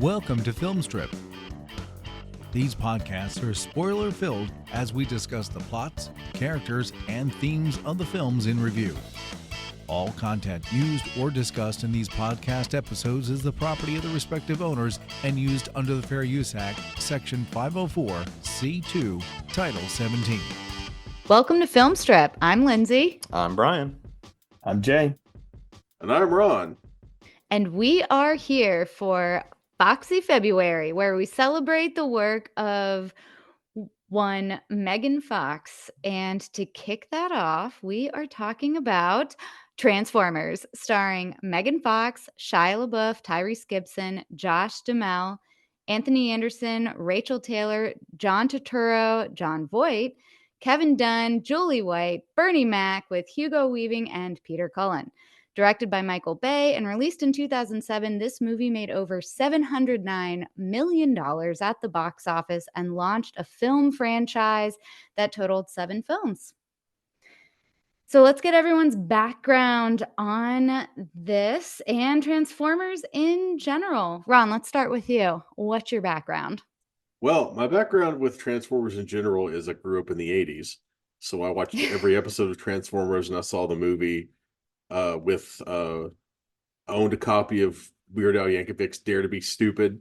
Welcome to Film Strip. These podcasts are spoiler-filled as we discuss the plots, characters, and themes of the films in review. All content used or discussed in these podcast episodes is the property of the respective owners and used under the Fair Use Act, Section 504(c)(2), Title 17. Welcome to Film Strip. I'm Lindsey. I'm Brian. I'm Jay. And I'm Ron. And we are here for Foxy February, where we celebrate the work of one Megan Fox. And to kick that off, we are talking about Transformers, starring Megan Fox, Shia LaBeouf, Tyrese Gibson, Josh Duhamel, Anthony Anderson, Rachel Taylor, John Turturro, Jon Voight, Kevin Dunn, Julie White, Bernie Mac, with Hugo Weaving and Peter Cullen. Directed by Michael Bay and released in 2007, this movie made over $709 million at the box office and launched a film franchise that totaled 7 films. So let's get everyone's background on this and Transformers in general. Ron, let's start with you. What's your background? Well, my background with Transformers in general is I grew up in the 80s. So I watched every episode of Transformers and I saw the movie. Owned a copy of Weird Al Yankovic's Dare to Be Stupid,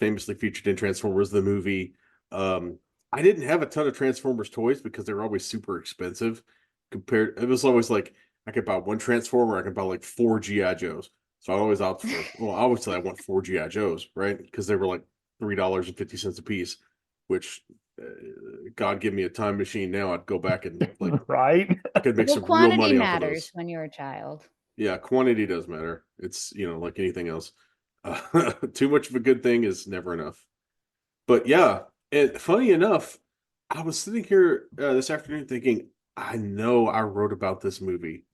famously featured in Transformers the movie. I didn't have a ton of Transformers toys because they were always super expensive. It was always like I could buy one Transformer, I could buy like 4 G.I. Joes. So I always opt for, I always say I want 4 G.I. Joes, right? Because they were like $3.50 a piece, which God give me a time machine now, I'd go back and right. I could make some real quantity money off of matters those. when you're a child. Yeah, quantity does matter. It's, like anything else. Too much of a good thing is never enough. But yeah, and funny enough, I was sitting here this afternoon thinking, I know I wrote about this movie.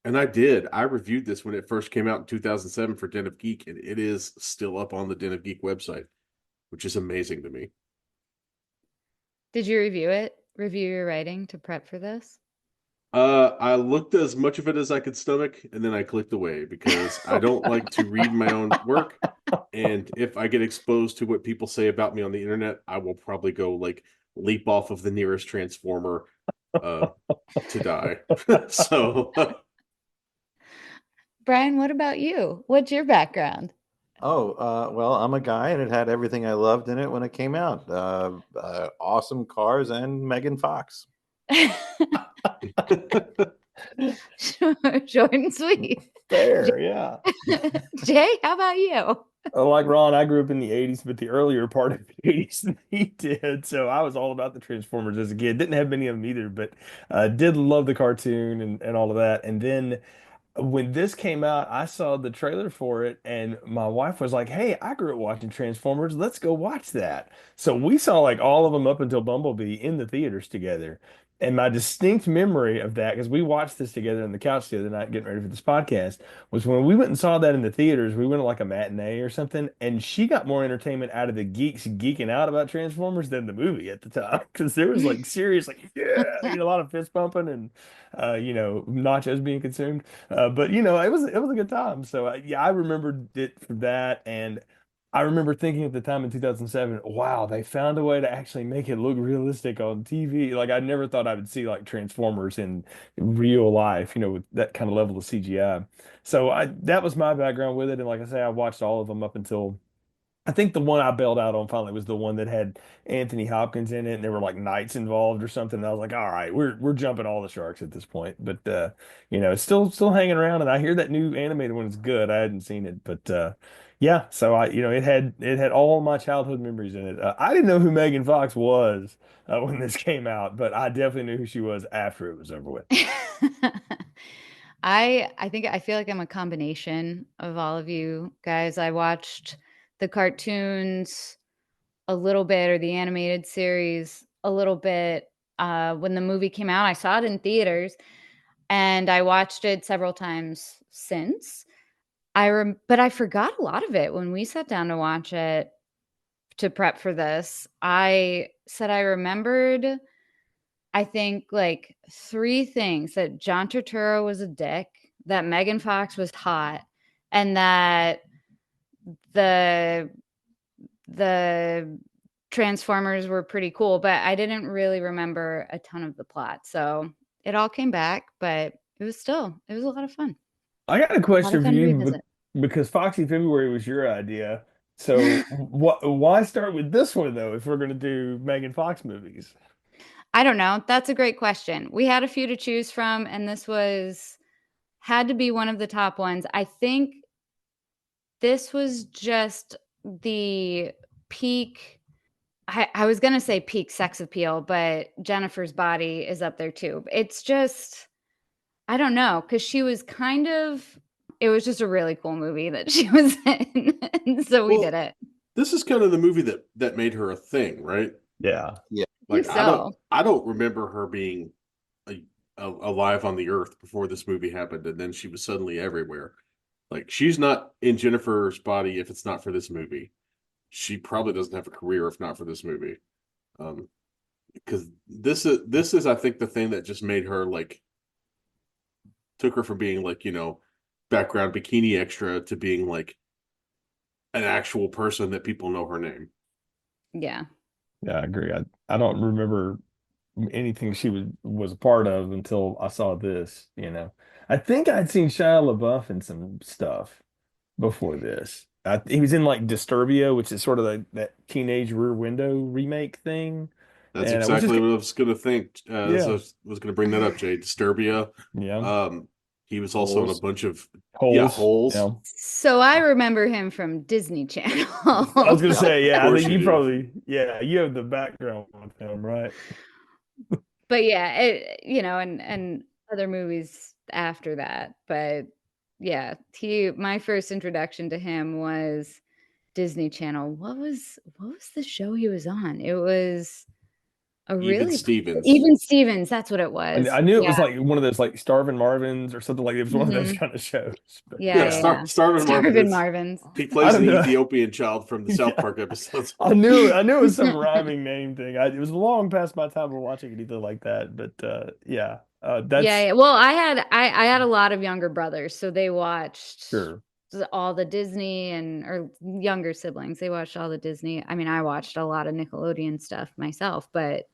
And I did. I reviewed this when it first came out in 2007 for Den of Geek, and it is still up on the Den of Geek website, which is amazing to me. Did you review your writing to prep for this? I looked as much of it as I could stomach, and then I clicked away because I don't like to read my own work. And if I get exposed to what people say about me on the internet, I will probably go leap off of the nearest Transformer to die. So, Brian, what about you? What's your background? Well, I'm a guy, and it had everything I loved in it when it came out. Awesome cars and Megan Fox. Short and sweet. Fair, yeah. Jay, how about you? Like Ron, I grew up in the 80s, but the earlier part of the 80s than he did. So I was all about the Transformers as a kid. Didn't have many of them either, but did love the cartoon and all of that. And then when this came out, I saw the trailer for it, and my wife was like, "Hey, I grew up watching Transformers. Let's go watch that." So we saw all of them up until Bumblebee in the theaters together. And my distinct memory of that, because we watched this together on the couch the other night getting ready for this podcast, was when we went and saw that in the theaters. We went to a matinee or something, and she got more entertainment out of the geeks geeking out about Transformers than the movie at the time, because there was serious, yeah, a lot of fist pumping and nachos being consumed. But it was a good time. So I remembered it for that, and I remember thinking at the time in 2007, wow, they found a way to actually make it look realistic on TV. I never thought I would see Transformers in real life, with that kind of level of CGI. So that was my background with it. And like I say, I watched all of them up until I think the one I bailed out on finally was the one that had Anthony Hopkins in it, and there were knights involved or something. And I was like, all right, we're jumping all the sharks at this point. But it's still hanging around, and I hear that new animated one is good. I hadn't seen it, but yeah. So it had all my childhood memories in it. I didn't know who Megan Fox was when this came out, but I definitely knew who she was after it was over with. I feel like I'm a combination of all of you guys. I watched the cartoons a little bit, or the animated series a little bit. When the movie came out, I saw it in theaters, and I watched it several times since. But I forgot a lot of it when we sat down to watch it to prep for this. I said I remembered, I think, 3 things: that John Turturro was a dick, that Megan Fox was hot, and that the the Transformers were pretty cool, but I didn't really remember a ton of the plot. So it all came back, but it was a lot of fun. I got a A lot of question for fun to you revisit. because Foxy February was your idea. So why start with this one though if we're going to do Megan Fox movies? I don't know. That's a great question. We had a few to choose from, and this had to be one of the top ones. I think this was just the peak. I was going to say peak sex appeal, but Jennifer's body is up there too. It's just, I don't know, because she was it was just a really cool movie that she was in. And so we did it. This is kind of the movie that made her a thing, right? Yeah. Yeah. I think so. I don't remember her being alive on the earth before this movie happened, and then she was suddenly everywhere. Like, she's not in Jennifer's body if it's not for this movie. She probably doesn't have a career if not for this movie. Because this is I think the thing that just made her, like, took her from being like, background bikini extra to being like an actual person that people know her name. Yeah. Yeah, I agree. I don't remember anything she was a part of until I saw this, I think I'd seen Shia LaBeouf in some stuff before this. He was in like Disturbia, which is sort of that teenage Rear Window remake thing. That's And exactly what I was going to think. Yeah. So I was going to bring that up, Jay. Disturbia. Yeah. He was also in a Holes. bunch of Holes. Yeah. So I remember him from Disney Channel. I was gonna say, yeah, I course think you you do. probably, you have the background with him, right? But yeah, and other movies after that. But yeah, my first introduction to him was Disney Channel. What was the show he was on? It was a Even Stevens. Even Stevens, that's what it was. I knew it Yeah. was like one of those like Starvin' Marvins or something like it was one of those Mhm. kind of shows. But Yeah. Starvin Starvin Marvin. Marvins. He plays I an don't know. Ethiopian child from the South Yeah. Park episodes. I knew it was some rhyming name thing. It was long past my time of watching anything like that. But that's Yeah. Well, I had a lot of younger brothers, so they watched sure. all the Disney or younger siblings. They watched all the Disney. I mean, I watched a lot of Nickelodeon stuff myself, but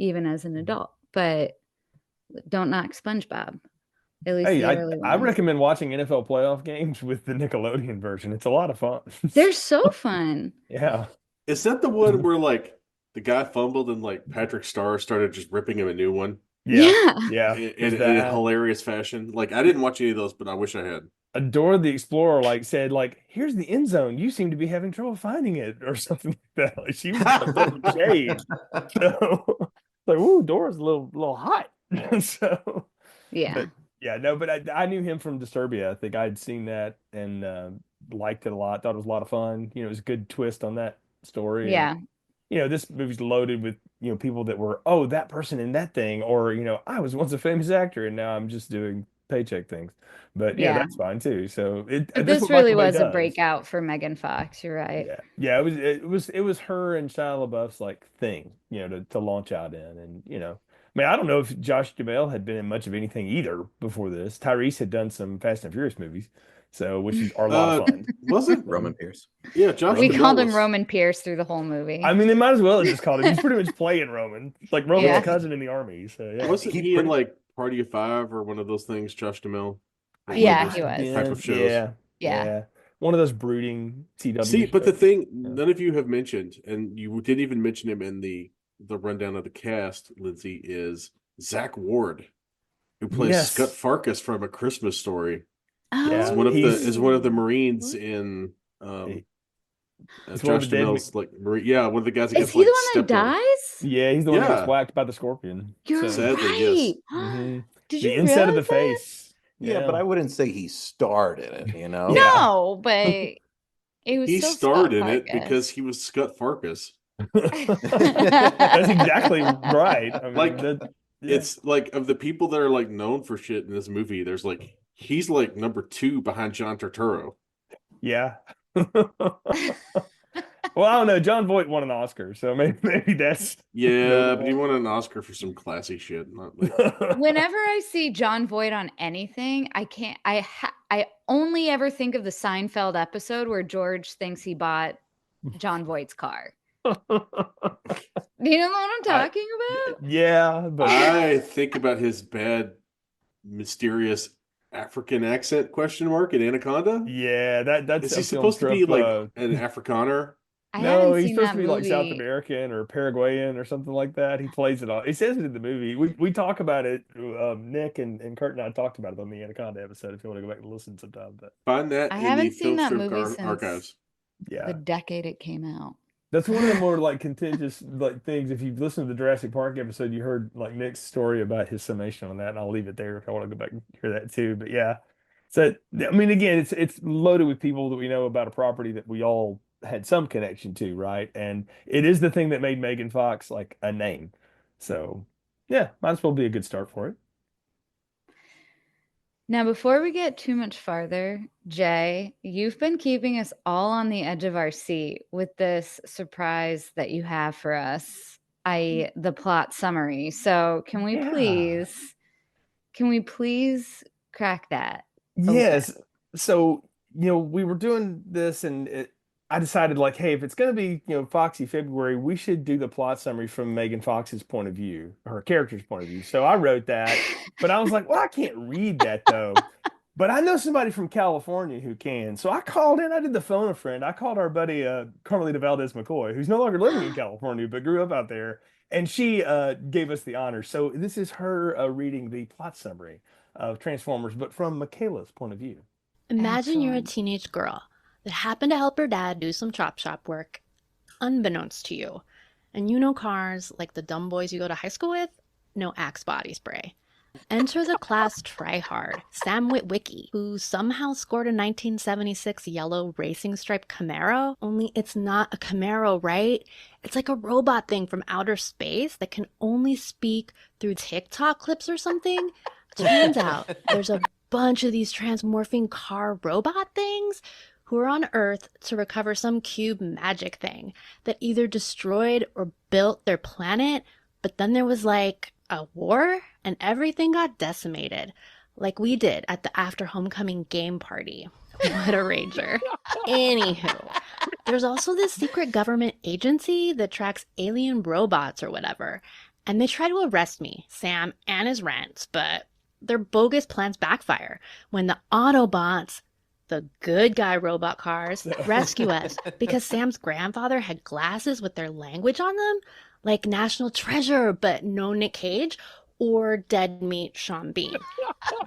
even as an adult. But don't knock SpongeBob. At least Hey, the early I ones. recommend watching NFL playoff games with the Nickelodeon version. It's a lot of fun. They're so fun. Yeah. Is that the one where like the guy fumbled and like Patrick Starr started just ripping him a new one Yeah. in a hilarious fashion? Like, I didn't watch any of those, but I wish I had. Adore the Explorer like said like here's the end zone, you seem to be having trouble finding it or something like that. Like she was like throwing shade. So like, ooh, Dora's a little hot. So Yeah. but but I knew him from Disturbia. I think I'd seen that and liked it a lot, thought it was a lot of fun. It was a good twist on that story. Yeah. And, this movie's loaded with people that were that person in that thing, or I was once a famous actor and now I'm just doing paycheck things. But Yeah. that's fine too. So But that's this what really Michael Bay was a does. breakout for Megan Fox. You're right. Yeah. It was her and Shia LaBeouf's like thing, to launch out in, and I mean, I don't know if Josh Duhamel had been in much of anything either before this. Tyrese had done some Fast and Furious movies, which are a lot of fun. Was it Roman Pierce? Yeah, Josh. We Duhamel called him was- Roman Pierce through the whole movie. I mean, they might as well have just called him. He's pretty much playing Roman, like Roman's Yeah. cousin in the army. So yeah, Wasn't he in like Party of Five or one of those things? Josh Duhamel. Yeah, he was. Type of shows. Yeah. One of those brooding CW. See, but the shows. thing none of you have mentioned, and you didn't even mention him in the rundown of the cast, Lindsay, is Zach Ward, who plays Yes. Scott Farkas from A Christmas Story. Yeah. Is one of the Marines in It's one of Josh the dead Duhamel's like one of the guys that Is gets he like the one that stepped on. dies? Yeah, he's the one that Yeah. gets whacked by the scorpion. You're So- Sadly, yes. right. Mhm. Did The you inside of the realize that? face. Yeah, but I wouldn't say he starred in it, Yeah. No, but it was He still starred Scott in it Farkus. because he was Scott Farkas. That's exactly right. I mean, Like, yeah. It's like, of the people that are like known for shit in this movie, there's like he's like number 2 behind John Turturro. Yeah. Well, I don't know. John Voight won an Oscar, so maybe that's Yeah, but he won an Oscar for some classy shit. Not like Whenever I see John Voight on anything, I can't. I only ever think of the Seinfeld episode where George thinks he bought John Voight's car. Do you know what I'm talking about? Yeah, but I think about his bad, mysterious African accent in Anaconda. yeah, that's Is he a film supposed to be trope. like an Afrikaner? I No, haven't he's seen supposed that to be like South movie. American or Paraguayan or something like that. He plays it all. He says it in the movie. We talk about it. Nick and Kurt and I talked about it on the Anaconda episode. If you want to go back and listen sometime, but Find that I in the haven't seen Film that Strip movie since archives. the yeah, decade it came out. that's one of the more like contentious like things. If you've listened to the Jurassic Park episode, you heard like Nick's story about his summation on that, and I'll leave it there if I want to go back and hear that too. But yeah, so I mean, again, it's loaded with people that we know about a property that we all had some connection to, right? And it is the thing that made Megan Fox like a name. So yeah, might as well be a good start for it. Now, before we get too much farther, Jay, you've been keeping us all on the edge of our seat with this surprise that you have for us, i.e., the plot summary. So, Yeah. can we please crack that open? Yes. So, we were doing this and I decided like, hey, if it's going to be, Foxy February, we should do the plot summary from Megan Fox's point of view, her character's point of view. So I wrote that, but I was like, well, I can't read that though. But I know somebody from California who can. So I called in, I did the phone a friend. I called our buddy Carmelita Valdez McCoy, who's no longer living in California, but grew up out there. And she gave us the honor. So this is her reading the plot summary of Transformers, but from Michaela's point of view. Imagine you're a Excellent. teenage girl that happened to help her dad do some chop shop work, unbeknownst to you. And you know cars like the dumb boys you go to high school with? No Axe body spray. Enter the class tryhard, Sam Witwicky, who somehow scored a 1976 yellow racing stripe Camaro, only it's not a Camaro, right? It's like a robot thing from outer space that can only speak through TikTok clips or something. Turns out there's a bunch of these transmorphing car robot things who are on Earth to recover some cube magic thing that either destroyed or built their planet, but then there was like a war and everything got decimated, like we did at the after homecoming game party. What a rager. Anywho, there's also this secret government agency that tracks alien robots or whatever, and they try to arrest me, Sam, and his rents, but their bogus plans backfire when the Autobots, the good guy robot cars, rescue us because Sam's grandfather had glasses with their language on them, like National Treasure, but no Nick Cage, or Dead Meat Sean Bean.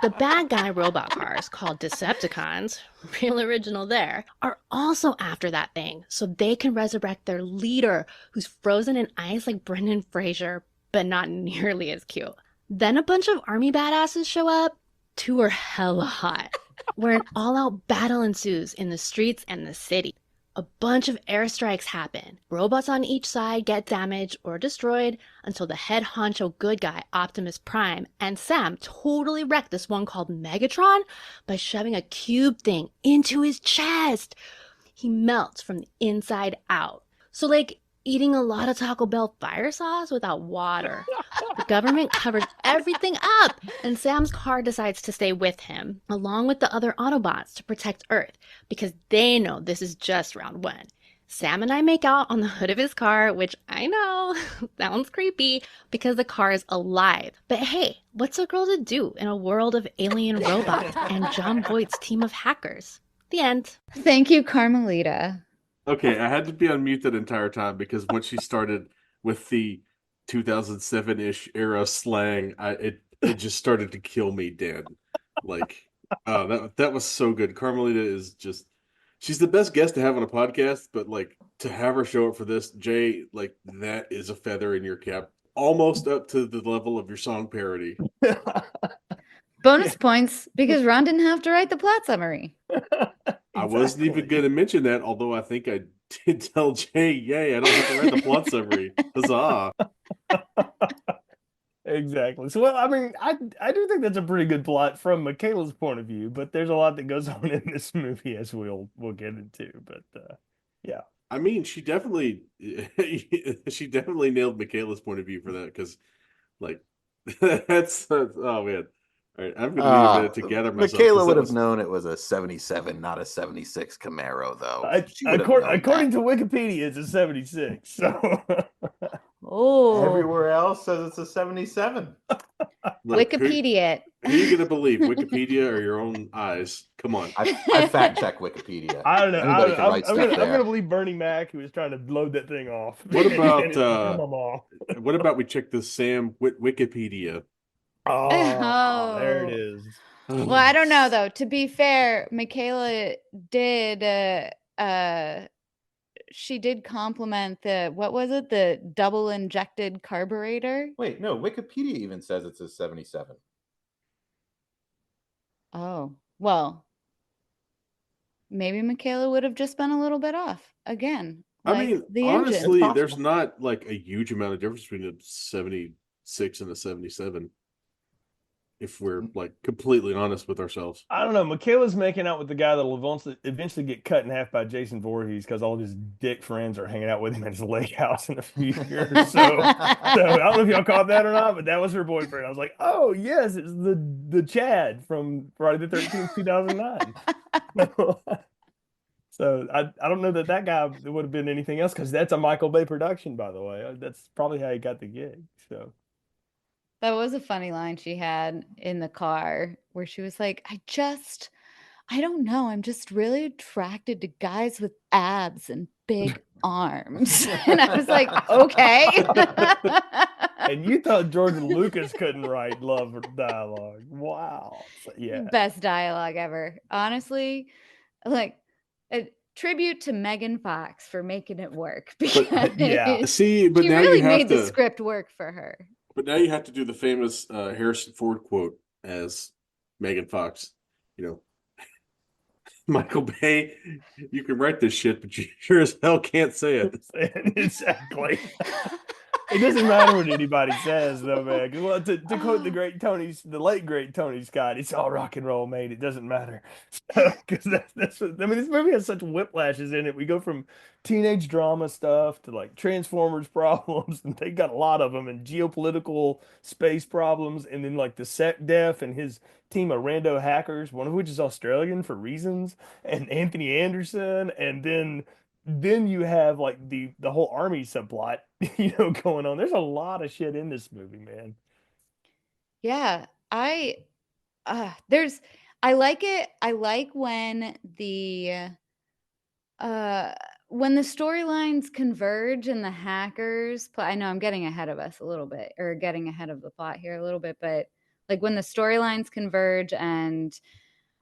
The bad guy robot cars, called Decepticons, real original there, are also after that thing, so they can resurrect their leader, who's frozen in ice like Brendan Fraser, but not nearly as cute. Then a bunch of army badasses show up. Two are hella hot, where an all-out battle ensues in the streets and the city. A bunch of airstrikes happen. Robots on each side get damaged or destroyed until the head honcho good guy, Optimus Prime, and Sam totally wreck this one called Megatron by shoving a cube thing into his chest. He melts from the inside out. So like eating a lot of Taco Bell fire sauce without water. The government covers everything up, and Sam's car decides to stay with him, along with the other Autobots, to protect Earth, because they know this is just round one. Sam and I make out on the hood of his car, which I know sounds creepy because the car is alive. But hey, what's a girl to do in a world of alien robots and John Voight's team of hackers? The end. Thank you, Carmelita. Okay, I had to be on mute that entire time because once she started with the 2007-ish era slang, it just started to kill me dead. Like, that was so good. Carmelita is just, she's the best guest to have on a podcast, but like to have her show up for this, Jay, like that is a feather in your cap, almost up to the level of your song parody. Bonus points because Ron didn't have to write the plot summary. I wasn't even going to mention that, although I think I did tell Jay, yay, I don't have to write the plot summary. Huzzah. Exactly. So, well, I mean, I do think that's a pretty good plot from Michaela's point of view, but there's a lot that goes on in this movie as we'll get into. But yeah. I mean, she definitely nailed Michaela's point of view for that because, like, that's oh man, All right, I'm going to need a minute to gather myself. 'cause Michaela that would have was- known it was a 77, not a 76 Camaro, though. She would have According known to Wikipedia, it's a 76. So Oh, that. Everywhere else says it's a 77. Look, Wikipedia it. Who are you going to believe, Wikipedia or your own eyes? Come on. I fact check Wikipedia. I don't know. Anybody can write I'm stuff there. gonna believe Bernie Mac, who was trying to load that thing off. What about, And it threw them all. What about we check the Sam Wikipedia? Oh, there it is. Well, I don't know though. To be fair, Michaela did she did compliment what was it? The double injected carburetor. Wait, no, Wikipedia even says it's a 77. Oh, well, maybe Michaela would have just been a little bit off again. I like mean, the engine. honestly, It's there's possible. not like a huge amount of difference between a 76 and a 77. If we're like completely honest with ourselves. I don't know. Michaela's making out with the guy that'll eventually get cut in half by Jason Voorhees because all of his dick friends are hanging out with him at his lake house in a few years. So I don't know if y'all caught that or not, but that was her boyfriend. I was like, oh yes, it's the Chad from Friday the 13th, 2009. So I don't know that guy would have been anything else because that's a Michael Bay production, by the way. That's probably how he got the gig. So. That was a funny line she had in the car where she was like, I don't know. I'm just really attracted to guys with abs and big arms. And I was like, okay. And you thought George Lucas couldn't write love dialogue. Wow. So, yeah. Best dialogue ever. Honestly, like a tribute to Megan Fox for making it work. Because yeah. See, but she now really you have made to, the script work for her. But now you have to do the famous Harrison Ford quote as Megan Fox. You know, Michael Bay, you can write this shit, but you sure as hell can't say it. Exactly. It doesn't matter what anybody says, though, man. Well, to quote the late great Tony Scott, it's all rock and roll, mate. It doesn't matter. Because that's what, I mean, this movie has such whiplashes in it. We go from teenage drama stuff to like Transformers problems, and they got a lot of them, and geopolitical space problems, and then like the Sec Def and his team of rando hackers, one of which is Australian for reasons, and Anthony Anderson, and then you have like the whole army subplot, going on. There's a lot of shit in this movie, man. Yeah, I like it. I like when the storylines converge and the hackers I know I'm getting ahead of us a little bit, or getting ahead of the plot here a little bit, but like when the storylines converge and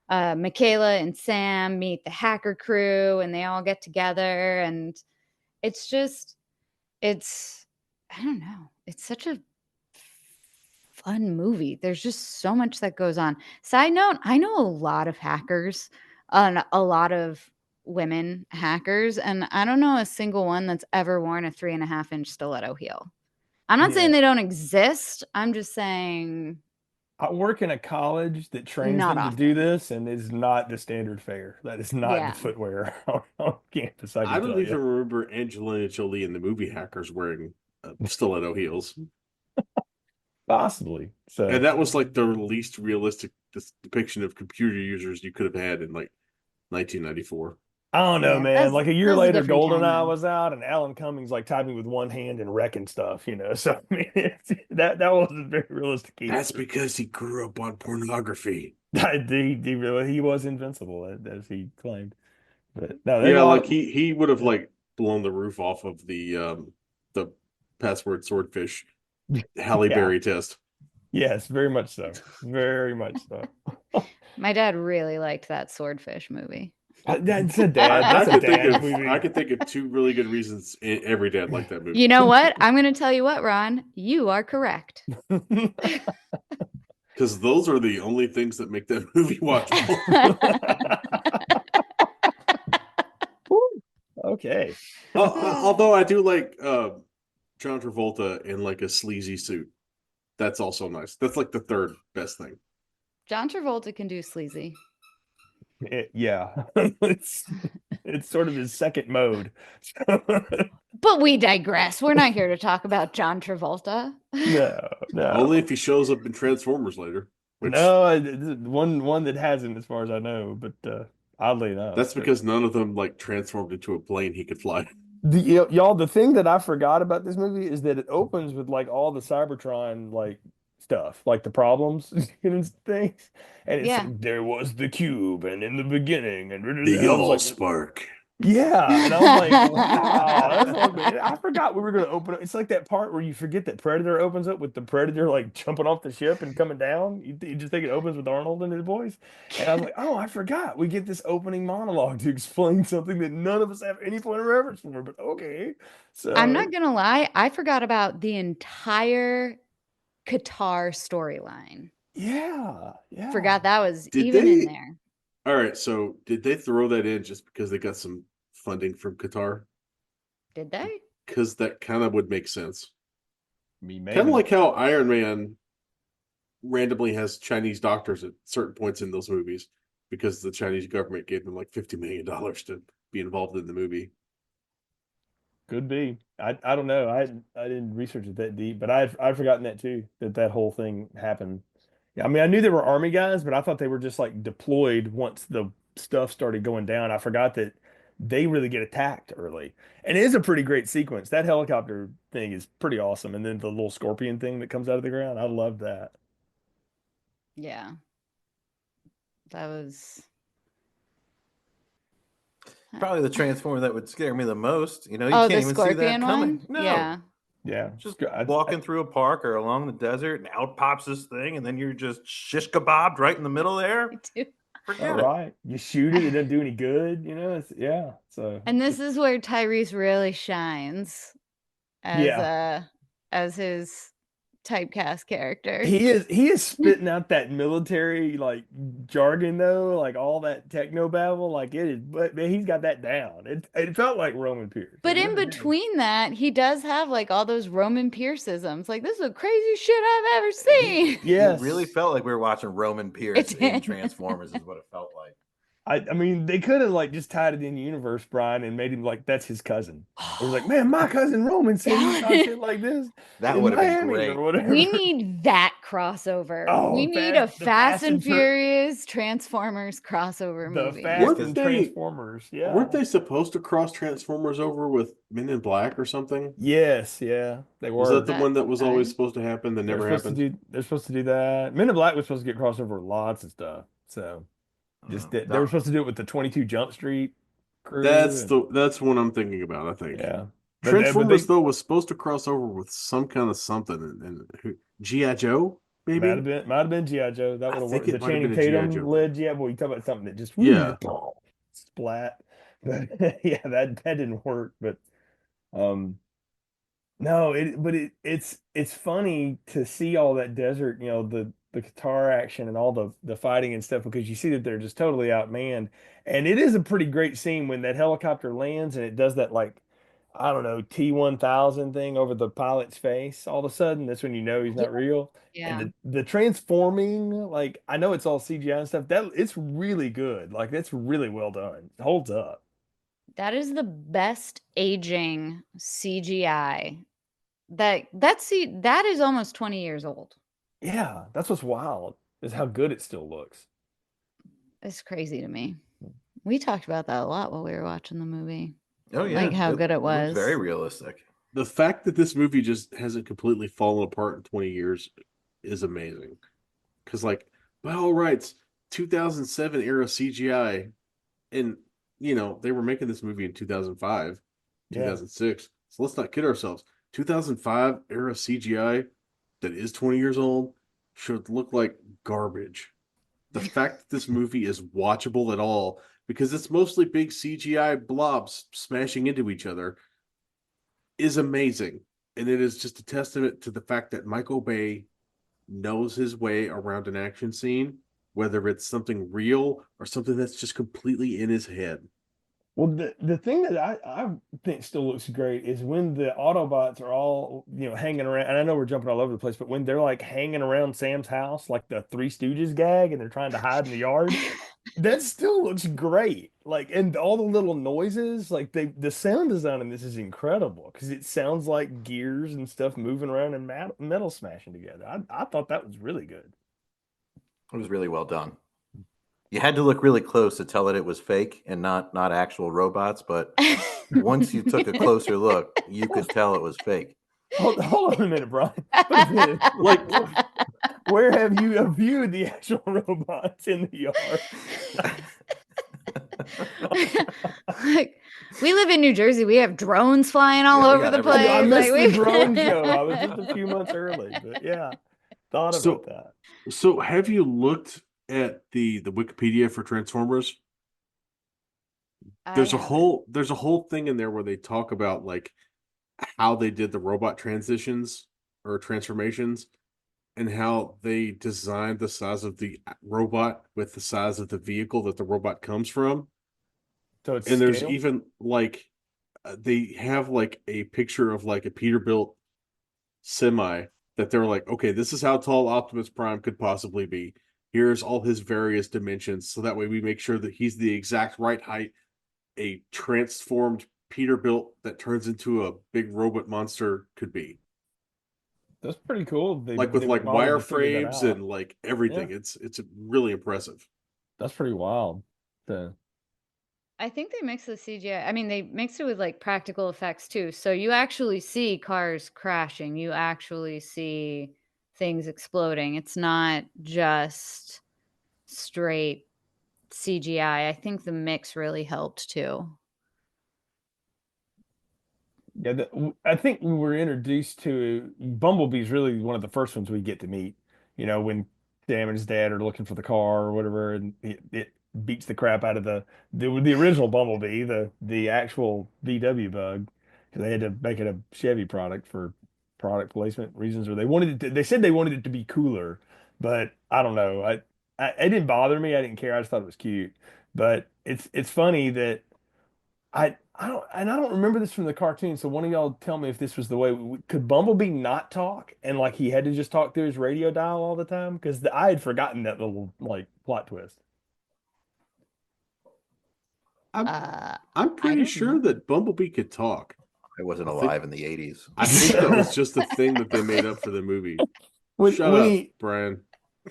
Michaela and Sam meet the hacker crew and they all get together, and it's I don't know. It's such a fun movie. There's just so much that goes on. Side note, I know a lot of hackers, and a lot of women hackers, and I don't know a single one that's ever worn a 3.5-inch stiletto heel. I'm not saying they don't exist. I'm just saying I work in a college that trains Not them to often. do this, and is not the standard fare. That is not Yeah. the footwear on campus. I I can don't tell even you. remember Angelina Jolie in the movie Hackers wearing stiletto heels. Possibly. So, And that was like the least realistic depiction of computer users you could have had in like 1994. I don't know, Yeah, man. Like a year that was a later, different GoldenEye timeline. was out, and Alan Cummings like typing with one hand and wrecking stuff. So I mean, that wasn't very realistic either. That's because he grew up on pornography. He was invincible, as he claimed. But no, there's Yeah, a lot like of- he would have like blown the roof off of the password swordfish Halle Yeah. Berry test. Yes, very much so. Very much so. My dad really liked that swordfish movie. That's a dad. That's a dad movie. I could think of two really good reasons every dad liked that movie. You know what? I'm going to tell you what, Ron. You are correct. Because those are the only things that make that movie watchable. Okay. Although I do like John Travolta in like a sleazy suit. That's also nice. That's like the third best thing. John Travolta can do sleazy. Yeah. It's sort of his second mode. But we digress. We're not here to talk about John Travolta. No. Only if he shows up in Transformers later. which No, one that hasn't, as far as I know. But oddly enough, that's because none of them like transformed into a plane he could fly. y'all, the thing that I forgot about this movie is that it opens with like all the Cybertron like stuff, like the problems and things, and it's Yeah. like there was the cube, and in the beginning, and The I was all like, spark. yeah, and I was like, wow, that's fucking. I forgot we were gonna open up. It's like that part where you forget that Predator opens up with the Predator like jumping off the ship and coming down. You just think it opens with Arnold and his boys, and I was like, oh, I forgot we get this opening monologue to explain something that none of us have any point of reference for. But okay, I'm so not gonna lie, I forgot about the entire Qatar storyline. yeah, Forgot that was Did even in they? there. All right, so did they throw that in just because they got some funding from Qatar? Did they? Because that kind of would make sense. me Kind of maybe. like how Iron Man randomly has Chinese doctors at certain points in those movies because the Chinese government gave them like $50 million to be involved in the movie. Could be. I don't know. I didn't research it that deep, but I'd forgotten that too, that whole thing happened. Yeah, I mean, I knew they were army guys, but I thought they were just like deployed once the stuff started going down. I forgot that they really get attacked early. And it is a pretty great sequence. That helicopter thing is pretty awesome. And then the little scorpion thing that comes out of the ground. I love that. Yeah. That was Probably the transformer that would scare me the most. You Oh, can't the even see that scorpion coming. one? No. Yeah. Yeah. Just walking through a park or along the desert, and out pops this thing, and then you're just shish kebabbed right in the middle there. Me too. All Forget it. right. You shoot it, it doesn't do any good, yeah. So And this is where Tyrese really shines yeah. as his typecast character. He is spitting out that military like jargon though, like all that techno babble, like it is. But man, he's got that down. It felt like Roman Pierce. But It in really did. between that, he does have like all those Roman Piercisms. Like, this is the craziest shit I've ever seen. It really Yes, felt like we were watching Roman Pierce It in did. Transformers, is what it felt like. I mean they could have like just tied it in universe, Brian, and made him like that's his cousin. It was like, man, my cousin Roman said he saw shit like this That in would have been Miami great. or whatever. We need that crossover. We Oh, need a the Fast and Furious Transformers crossover the movie. Fast Weren't and they- Transformers. Yeah. Weren't they supposed to cross Transformers over with Men in Black or something? Yes, yeah, they were. Was that the That one that was always fine? supposed to happen that never happened? They're supposed to do that. Men in Black was supposed to get crossed over with lots of stuff. So they were supposed to do it with the 22 Jump Street crew. That's what I'm thinking about, I think. Yeah. Transformers though was supposed to cross over with some kind of something and G.I. Joe, maybe? might have been G.I. Joe. That would have think worked. it The might have Channing been a G.I. Tatum Joe led G.I. Boy, you talk about something that just Yeah. splat. But yeah, that didn't work. But no, it's funny to see all that desert, the guitar action and all the fighting and stuff because you see that they're just totally outmanned. And it is a pretty great scene when that helicopter lands and it does that like I don't know, T-1000 thing over the pilot's face. All of a sudden, that's when you know he's not real. Yeah. And the transforming, like I know it's all CGI and stuff. That it's really good. Like that's really well done. It holds up. That is the best aging CGI. That is almost 20 years old. Yeah, that's what's wild is how good it still looks. It's crazy to me. We talked about that a lot while we were watching the movie. Oh yeah, Like how good it looked was. very realistic. The fact that this movie just hasn't completely fallen apart in 20 years is amazing. Because, like, by all rights, 2007 era CGI, and, they were making this movie in 2005, Yeah. 2006. So let's not kid ourselves. 2005 era CGI that is 20 years old should look like garbage. The fact that this movie is watchable at all, because it's mostly big CGI blobs smashing into each other, is amazing. And it is just a testament to the fact that Michael Bay knows his way around an action scene, whether it's something real or something that's just completely in his head. Well, the thing that I think still looks great is when the Autobots are all, hanging around. And I know we're jumping all over the place, but when they're like hanging around Sam's house, like the Three Stooges gag, and they're trying to hide in the yard, that still looks great. Like, and all the little noises, like the sound design in this is incredible because it sounds like gears and stuff moving around and metal smashing together. I thought that was really good. It was really well done. You had to look really close to tell that it was fake and not actual robots, but once you took a closer look, you could tell it was fake. Hold on a minute, Brian. Like, where have you viewed the actual robots in the yard? Like, we live in New Jersey. We have drones flying all over the place. I missed Like, the drone show. I was just a few months early, but yeah, thought about that. So have you looked at the Wikipedia for Transformers? There's a whole thing in there where they talk about like how they did the robot transitions or transformations and how they designed the size of the robot with the size of the vehicle that the robot comes from. So it's and there's scale? even like they have like a picture of like a Peterbilt semi that they're like, okay, this is how tall Optimus Prime could possibly be. Here's all his various dimensions, so that way we make sure that he's the exact right height. A transformed Peterbilt that turns into a big robot monster could be. That's pretty cool. Like with like wireframes and like everything. Yeah. It's really impressive. That's pretty wild. I think they mix the CGI. I mean, they mix it with like practical effects too. So you actually see cars crashing. You actually see things exploding. It's not just straight CGI. I think the mix really helped too. Yeah, I think we were introduced to Bumblebee's really one of the first ones we get to meet. You know, when Sam and his dad are looking for the car or whatever, and it beats the crap out of the original Bumblebee, the actual VW Bug, because they had to make it a Chevy product for product placement reasons, or they said they wanted it to be cooler, but I don't know. It didn't bother me. I didn't care. I just thought it was cute. But it's funny that I don't remember this from the cartoon. So one of y'all tell me if this was the way. Could Bumblebee not talk and like he had to just talk through his radio dial all the time? Because I had forgotten that little like plot twist. I'm pretty sure that Bumblebee could talk. I wasn't alive in the 80s. I think that was just a thing that they made up for the movie. Shut up, Brian.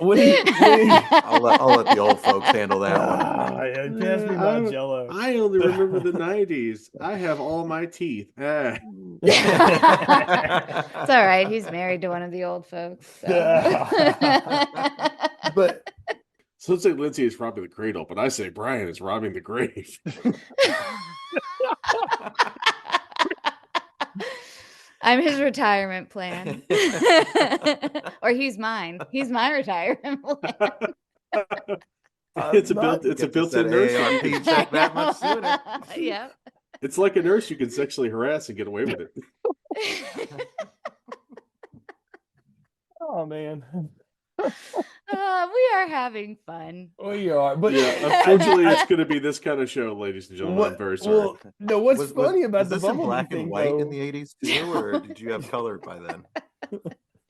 I'll let the old folks handle that one. Pass me my Jello. I only remember the 90s. I have all my teeth. It's all right. He's married to one of the old folks. So. But some say Lindsey is robbing the cradle, but I say Brian is robbing the grave. I'm his retirement plan. Or he's mine. He's my retirement plan. It's a built-in nurse. Check that much sooner. Yeah. It's like a nurse you can sexually harass and get away with it. Oh man. We are having fun. We are, but yeah, unfortunately, it's going to be this kind of show, ladies and gentlemen. I'm very sorry. Well, no, what's funny about the Bumblebee black thing, and white though, in the 80s too, or did you have color by then?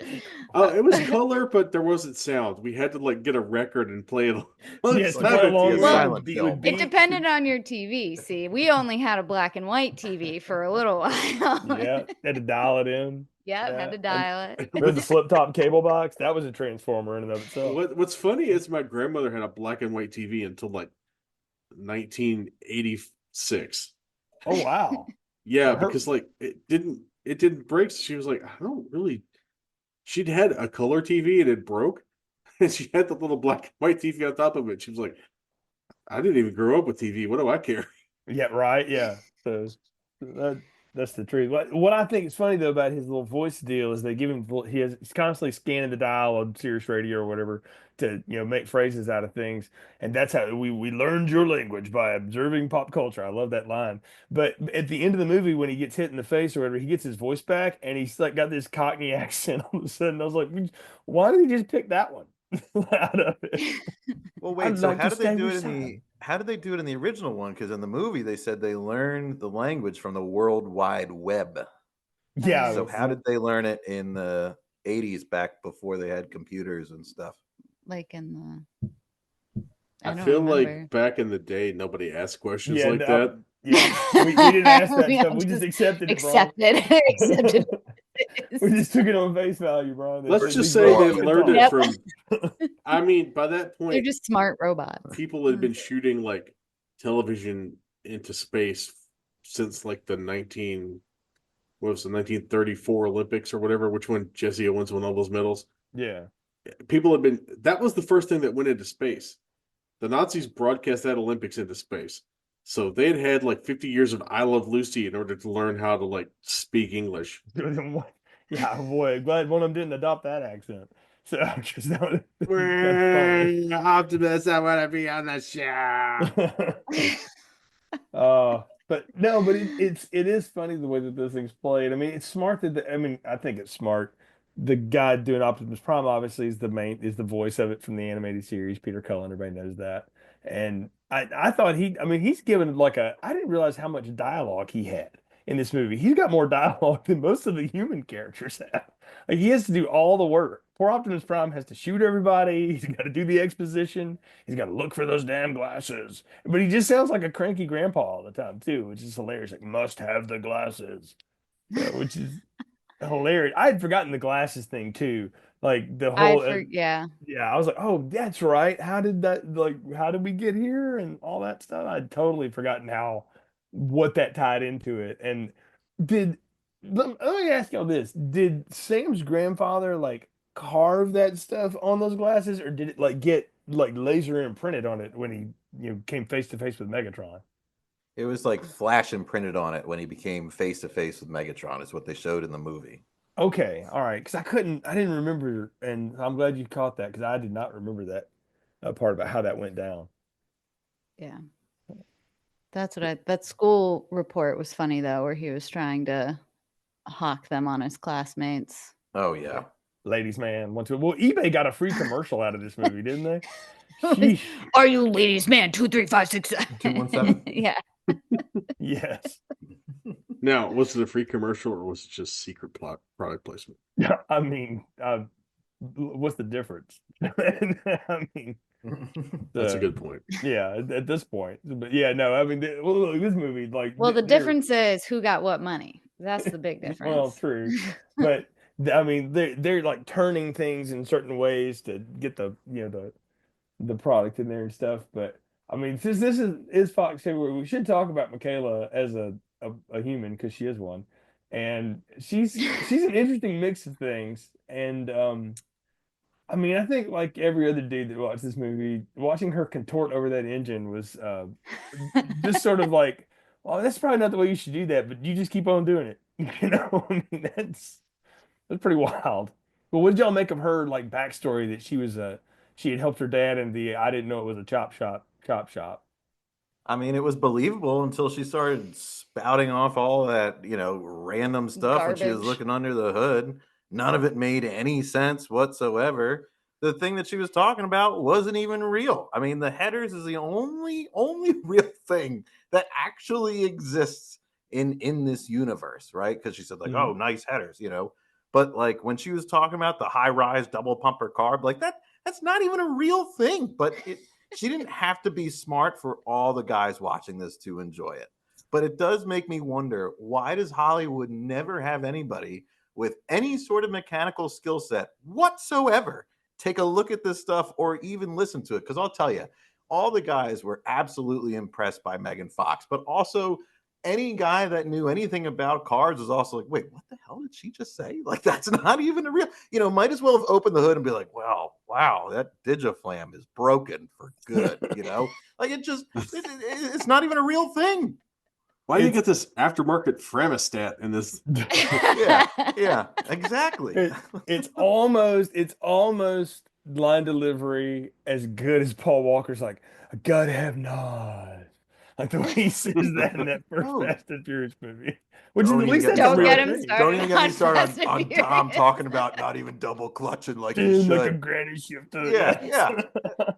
It was color, but there wasn't sound. We had to like get a record and play it. Yes, it depended on your TV. See, we only had a black and white TV for a little while. Yeah, had to dial it in. Yeah, had to dial it. Remember the flip top cable box? That was a transformer in and of itself. What's funny is my grandmother had a black and white TV until like 1986. Oh wow! Yeah, because like it didn't break. So she was like, I don't really. She'd had a color TV and it broke, and she had the little black and white TV on top of it. She was like, I didn't even grow up with TV. What do I care? Yeah, right. Yeah. So that's the truth. What I think is funny though about his little voice deal is they give him he's constantly scanning the dial on Sirius Radio or whatever to make phrases out of things, and that's how we learned your language by observing pop culture. I love that line. But at the end of the movie, when he gets hit in the face or whatever, he gets his voice back, and he's like got this Cockney accent all of a sudden. I was like, why did he just pick that one out of it? Well, wait. So how did they do it How did they do it in the original one? Because in the movie, they said they learned the language from the World Wide Web. Yeah. So how did they learn it in the 80s, back before they had computers and stuff? Like in the... I feel like back in the day, nobody asked questions like that. Yeah, we didn't ask that stuff. We just accepted it. We just took it on face value, bro. Let's just say they learned it from. I mean, by that They're point, just smart robots. people had been shooting like television into space since like the 1934 Olympics or whatever, which one Jesse Owens won all those medals. Yeah. People had been, that was the first thing that went into space. The Nazis broadcast that Olympics into space. So they'd had like 50 years of I Love Lucy in order to learn how to like speak English. Yeah, boy, glad one of them didn't adopt that accent. So, because that's funny. Optimus, I want to be on the show. But no, but it is funny the way that this thing's played. I mean, it's smart I mean, I think it's smart. The guy doing Optimus Prime obviously is the voice of it from the animated series, Peter Cullen. Everybody knows that. And I thought he's given like I didn't realize how much dialogue he had in this movie. He's got more dialogue than most of the human characters have. Like he has to do all the work. Poor Optimus Prime has to shoot everybody. He's got to do the exposition. He's got to look for those damn glasses. But he just sounds like a cranky grandpa all the time too, which is hilarious. Like must have the glasses, which is hilarious. I had forgotten the glasses thing too. Like the whole yeah. I was like, oh, that's right. How did we get here and all that stuff? I'd totally forgotten what that tied into it. And let me ask y'all this. Did Sam's grandfather like carve that stuff on those glasses, or did it like get like laser imprinted on it when he came face to face with Megatron? It was like flash imprinted on it when he became face to face with Megatron, is what they showed in the movie. Okay, all right, because I didn't remember, and I'm glad you caught that because I did not remember that part about how that went down. Yeah. That school report was funny though, where he was trying to hawk them on his classmates. Oh yeah. Ladies man, well, eBay got a free commercial out of this movie, didn't they? Sheesh. Are you ladies man 23567 217? Yeah. Yes. Now, was it a free commercial or was it just secret product placement? Yeah, I mean, what's the difference? I mean, that's a good point. Yeah, at this point, but yeah, no, I mean, look, this movie, like, well, the difference is who got what money. That's the big difference. Well, true, but I mean, they're like turning things in certain ways to get the the product in there and stuff. But I mean, since this is Fox February, we should talk about Michaela as a human because she is one, and she's an interesting mix of things. And I mean, I think like every other dude that watched this movie, watching her contort over that engine was just sort of like, well, that's probably not the way you should do that, but you just keep on doing it. I mean, that's pretty wild. But what did y'all make of her like backstory that she had helped her dad in the I didn't know it was a chop shop. I mean, it was believable until she started spouting off all that, random stuff when she was looking under the hood. None of it made any sense whatsoever. The thing that she was talking about wasn't even real. I mean, the headers is the only real thing that actually exists in this universe, right? Because she said like, oh, nice headers, But like when she was talking about the high-rise double pumper carb, like that's not even a real thing. But she didn't have to be smart for all the guys watching this to enjoy it. But it does make me wonder, why does Hollywood never have anybody with any sort of mechanical skill set whatsoever take a look at this stuff or even listen to it? Because I'll tell you, all the guys were absolutely impressed by Megan Fox, but also any guy that knew anything about cars was also like, wait, what the hell did she just say? Like, that's not even a real, might as well have opened the hood and be like, well, wow, that Digiflam is broken for good, like it's not even a real thing. Why do you get this aftermarket Framostat in this? yeah, exactly. It's almost line delivery as good as Paul Walker's like, I gotta have knives. Like the way he says that in that first Fast and Furious movie. Which is at least that's a real thing. Don't even get me started on Dom talking about not even double clutching like he should. Like a granny shifter. Yeah.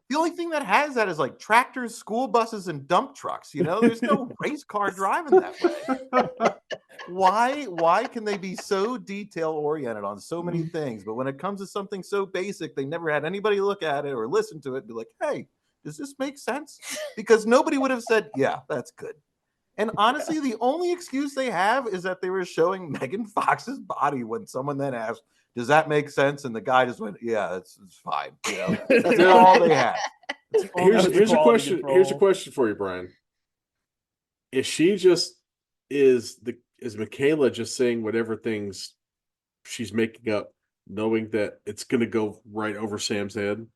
The only thing that has that is like tractors, school buses, and dump trucks. There's no race car driving that way. Why can they be so detail oriented on so many things, but when it comes to something so basic, they never had anybody look at it or listen to it and be like, hey, does this make sense? Because nobody would have said, yeah, that's good. And honestly, the only excuse they have is that they were showing Megan Fox's body when someone then asked, Does that make sense? And the guy just went, yeah, it's fine. You know, that's all they had. Here's a question. Here's a question for you, Brian. Is Michaela just saying whatever things she's making up, knowing that it's going to go right over Sam's head?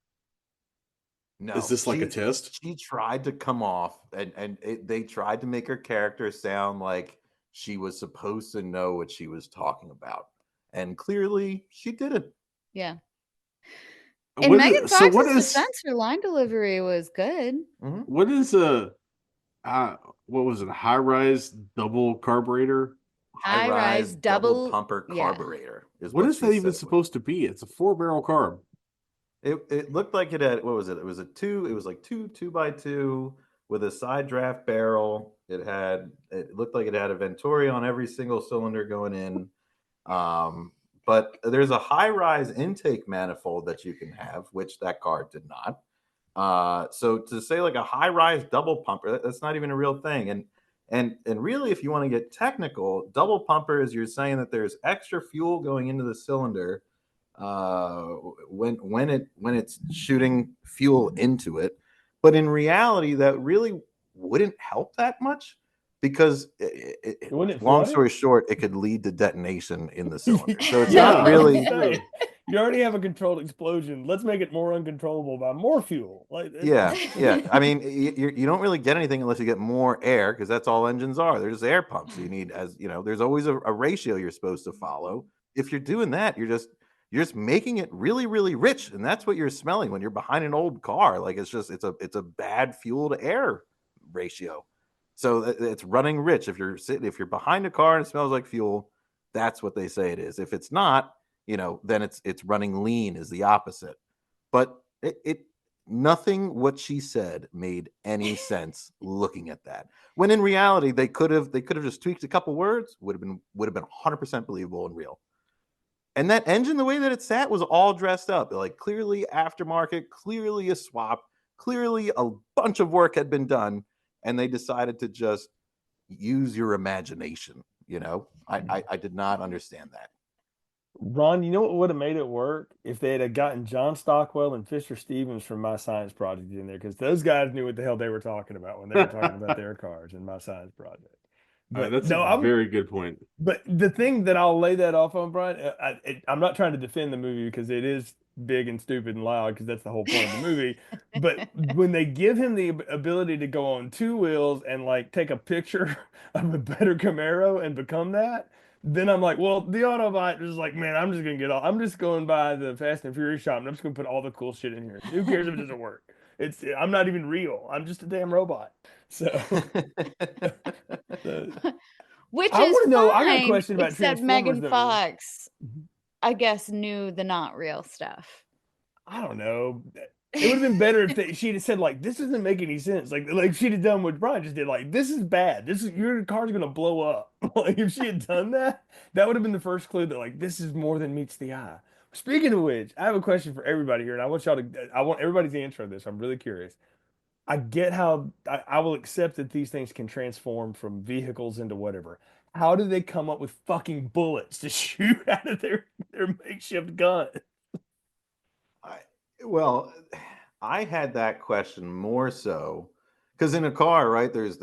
No, is this like a test? She tried to come off, and they tried to make her character sound like she was supposed to know what she was talking about, and clearly she didn't. Yeah. And Megan Fox's defense for line delivery was good. Mm-hmm. What is what was it? A high-rise double carburetor? High-rise double pumper carburetor. Yeah. What is that even supposed to be? It's a 4-barrel carb. It looked like it had, what was it? It was like 2x2 with a side draft barrel. It looked like it had a Venturi on every single cylinder going in. But there's a high-rise intake manifold that you can have, which that car did not. So to say like a high-rise double pumper, that's not even a real thing. And really, if you want to get technical, double pumper is you're saying that there's extra fuel going into the cylinder when it's shooting fuel into it, but in reality that really wouldn't help that much, because long story short, it could lead to detonation in the cylinder. So it's not really. You already have a controlled explosion. Let's make it more uncontrollable by more fuel. Yeah. I mean, you don't really get anything unless you get more air, because that's all engines are. They're just air pumps. You need, as you know, there's always a ratio you're supposed to follow. If you're doing that, you're just making it really, really rich, and that's what you're smelling when you're behind an old car. Like it's a bad fuel to air ratio. So it's running rich. If you're behind a car and it smells like fuel, that's what they say it is. If it's not, then it's running lean is the opposite. But nothing what she said made any sense looking at that. When in reality, they could have just tweaked a couple words, would have been 100% believable and real. And that engine, the way that it sat, was all dressed up. Like clearly aftermarket, clearly a swap, clearly a bunch of work had been done, and they decided to just use your imagination. I did not understand that. Ron, you know what would have made it work? If they had gotten John Stockwell and Fisher Stevens from My Science Project in there, because those guys knew what the hell they were talking about when they were talking about their cars in My Science Project. But that's a very good point. But the thing that I'll lay that off on, Brian, I'm not trying to defend the movie because it is big and stupid and loud, because that's the whole point of the movie. But when they give him the ability to go on 2 wheels and like take a picture of a better Camaro and become that, then I'm like, well, the Autobot is like, man, I'm just gonna get off. I'm just going by the Fast and Furious shop and I'm just gonna put all the cool shit in here. Who cares if it doesn't work? I'm not even real. I'm just a damn robot. So which is fine, I got a question about except Megan Fox, I guess, knew the not real stuff. I don't know. It would have been better if she'd have said, like, this doesn't make any sense. Like she'd have done what Brian just did. Like, this is bad. Your car's gonna blow up. Like, if she had done that, that would have been the first clue that, like, this is more than meets the eye. Speaking of which, I have a question for everybody here, and I want everybody's answer to this. I'm really curious. I get how I will accept that these things can transform from vehicles into whatever. How do they come up with fucking bullets to shoot out of their makeshift gun? Well, I had that question more so because in a car, right, there's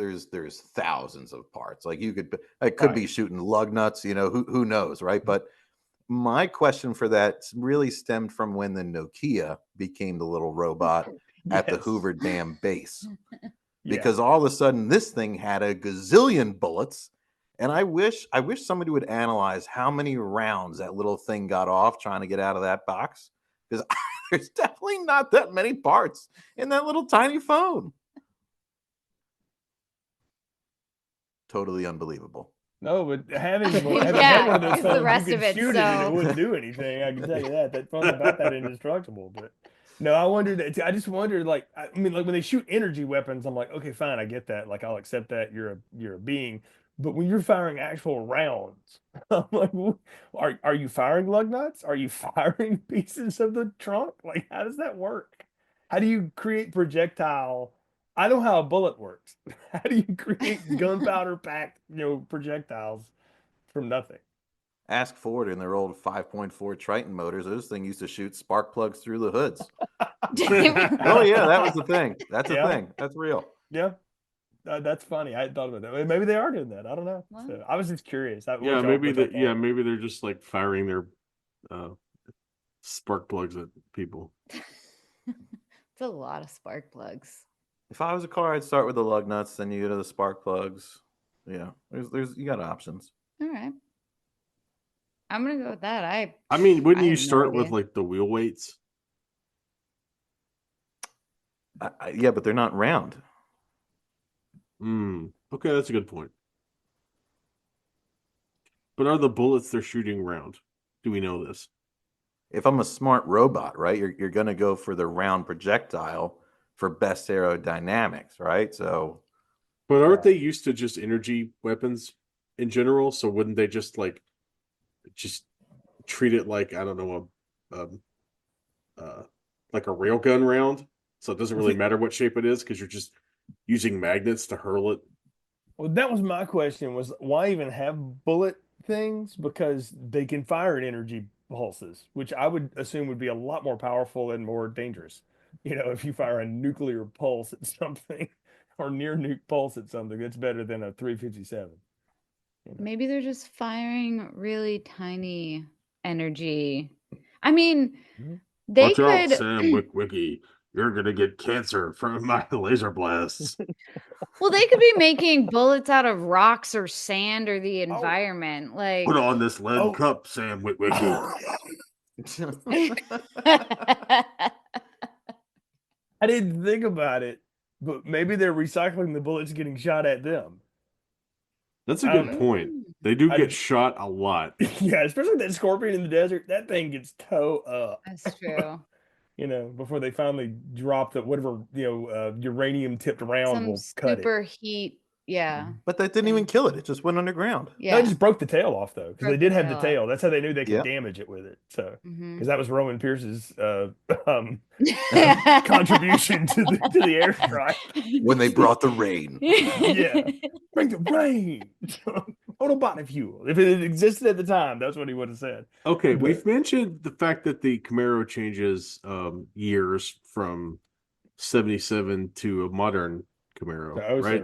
thousands of parts. Like it could be shooting lug nuts, who knows, right? But my question for that really stemmed from when the Nokia became the little robot at the Hoover Dam base. Because all of a sudden this thing had a gazillion bullets. And I wish somebody would analyze how many rounds that little thing got off trying to get out of that box. Because there's definitely not that many parts in that little tiny phone. Totally unbelievable. No, but having one of those phones, the rest you of it, shoot it and it wouldn't do anything. I can tell you that. That phone's about that indestructible. But no, I just wondered, like, I mean, like when they shoot energy weapons, I'm like, okay, fine, I get that. Like, I'll accept that you're a being. But when you're firing actual rounds, I'm like, are you firing lug nuts? Are you firing pieces of the trunk? Like, how does that work? How do you create projectile? I know how a bullet works. How do you create gunpowder packed, projectiles from nothing? ask Ford in their old 5.4 Triton motors. Those things used to shoot spark plugs through the hoods. Oh yeah, that was the thing. That's a thing. That's real. Yeah. That's funny. I hadn't thought about that. Maybe they are doing that. I don't know. Well, So I was just curious. Yeah, maybe maybe they're just like firing their spark plugs at people. it's a lot of spark plugs. If I was a car, I'd start with the lug nuts, then you go to the spark plugs. Yeah, there's you got options. All right. I'm gonna go with that. I mean, wouldn't I you have no start with idea. like the wheel weights? Yeah, but they're not round. Okay, that's a good point. But are the bullets they're shooting round? Do we know this? If I'm a smart robot, right, you're going to go for the round projectile for best aerodynamics, right? So, but aren't they used to just energy weapons in general? So wouldn't they just treat it like, I don't know, like a railgun round? So it doesn't really matter what shape it is because you're just using magnets to hurl it. Well, that was my question: was why even have bullet things? Because they can fire at energy pulses, which I would assume would be a lot more powerful and more dangerous. If you fire a nuclear pulse at something or near nuke pulse at something, that's better than a 357. Maybe they're just firing really tiny energy. I mean, they Watch could. out, Sam Witwicky. You're gonna get cancer from my laser blasts. Well, they could be making bullets out of rocks or sand or the environment. Like, put on this lead cup, Sam Witwicky. I didn't think about it, but maybe they're recycling the bullets getting shot at them. That's a good point. They do get shot a lot. Yeah, especially that scorpion in the desert. That thing gets toe up. That's true. Before they finally drop the whatever uranium tipped round Some will cut it. super heat. Yeah. But that didn't even kill it. It just went underground. Yeah. No, it just broke the tail off though, because they did have the tail tail. That's how they knew they could damage it with it. So because that was Roman Pierce's contribution to the airstrike when they brought the rain. Yeah, bring the rain. Autobot fuel. If it existed at the time, that's what he would have said. Okay, we've mentioned the fact that the Camaro changes years from 77 to a modern Camaro, right?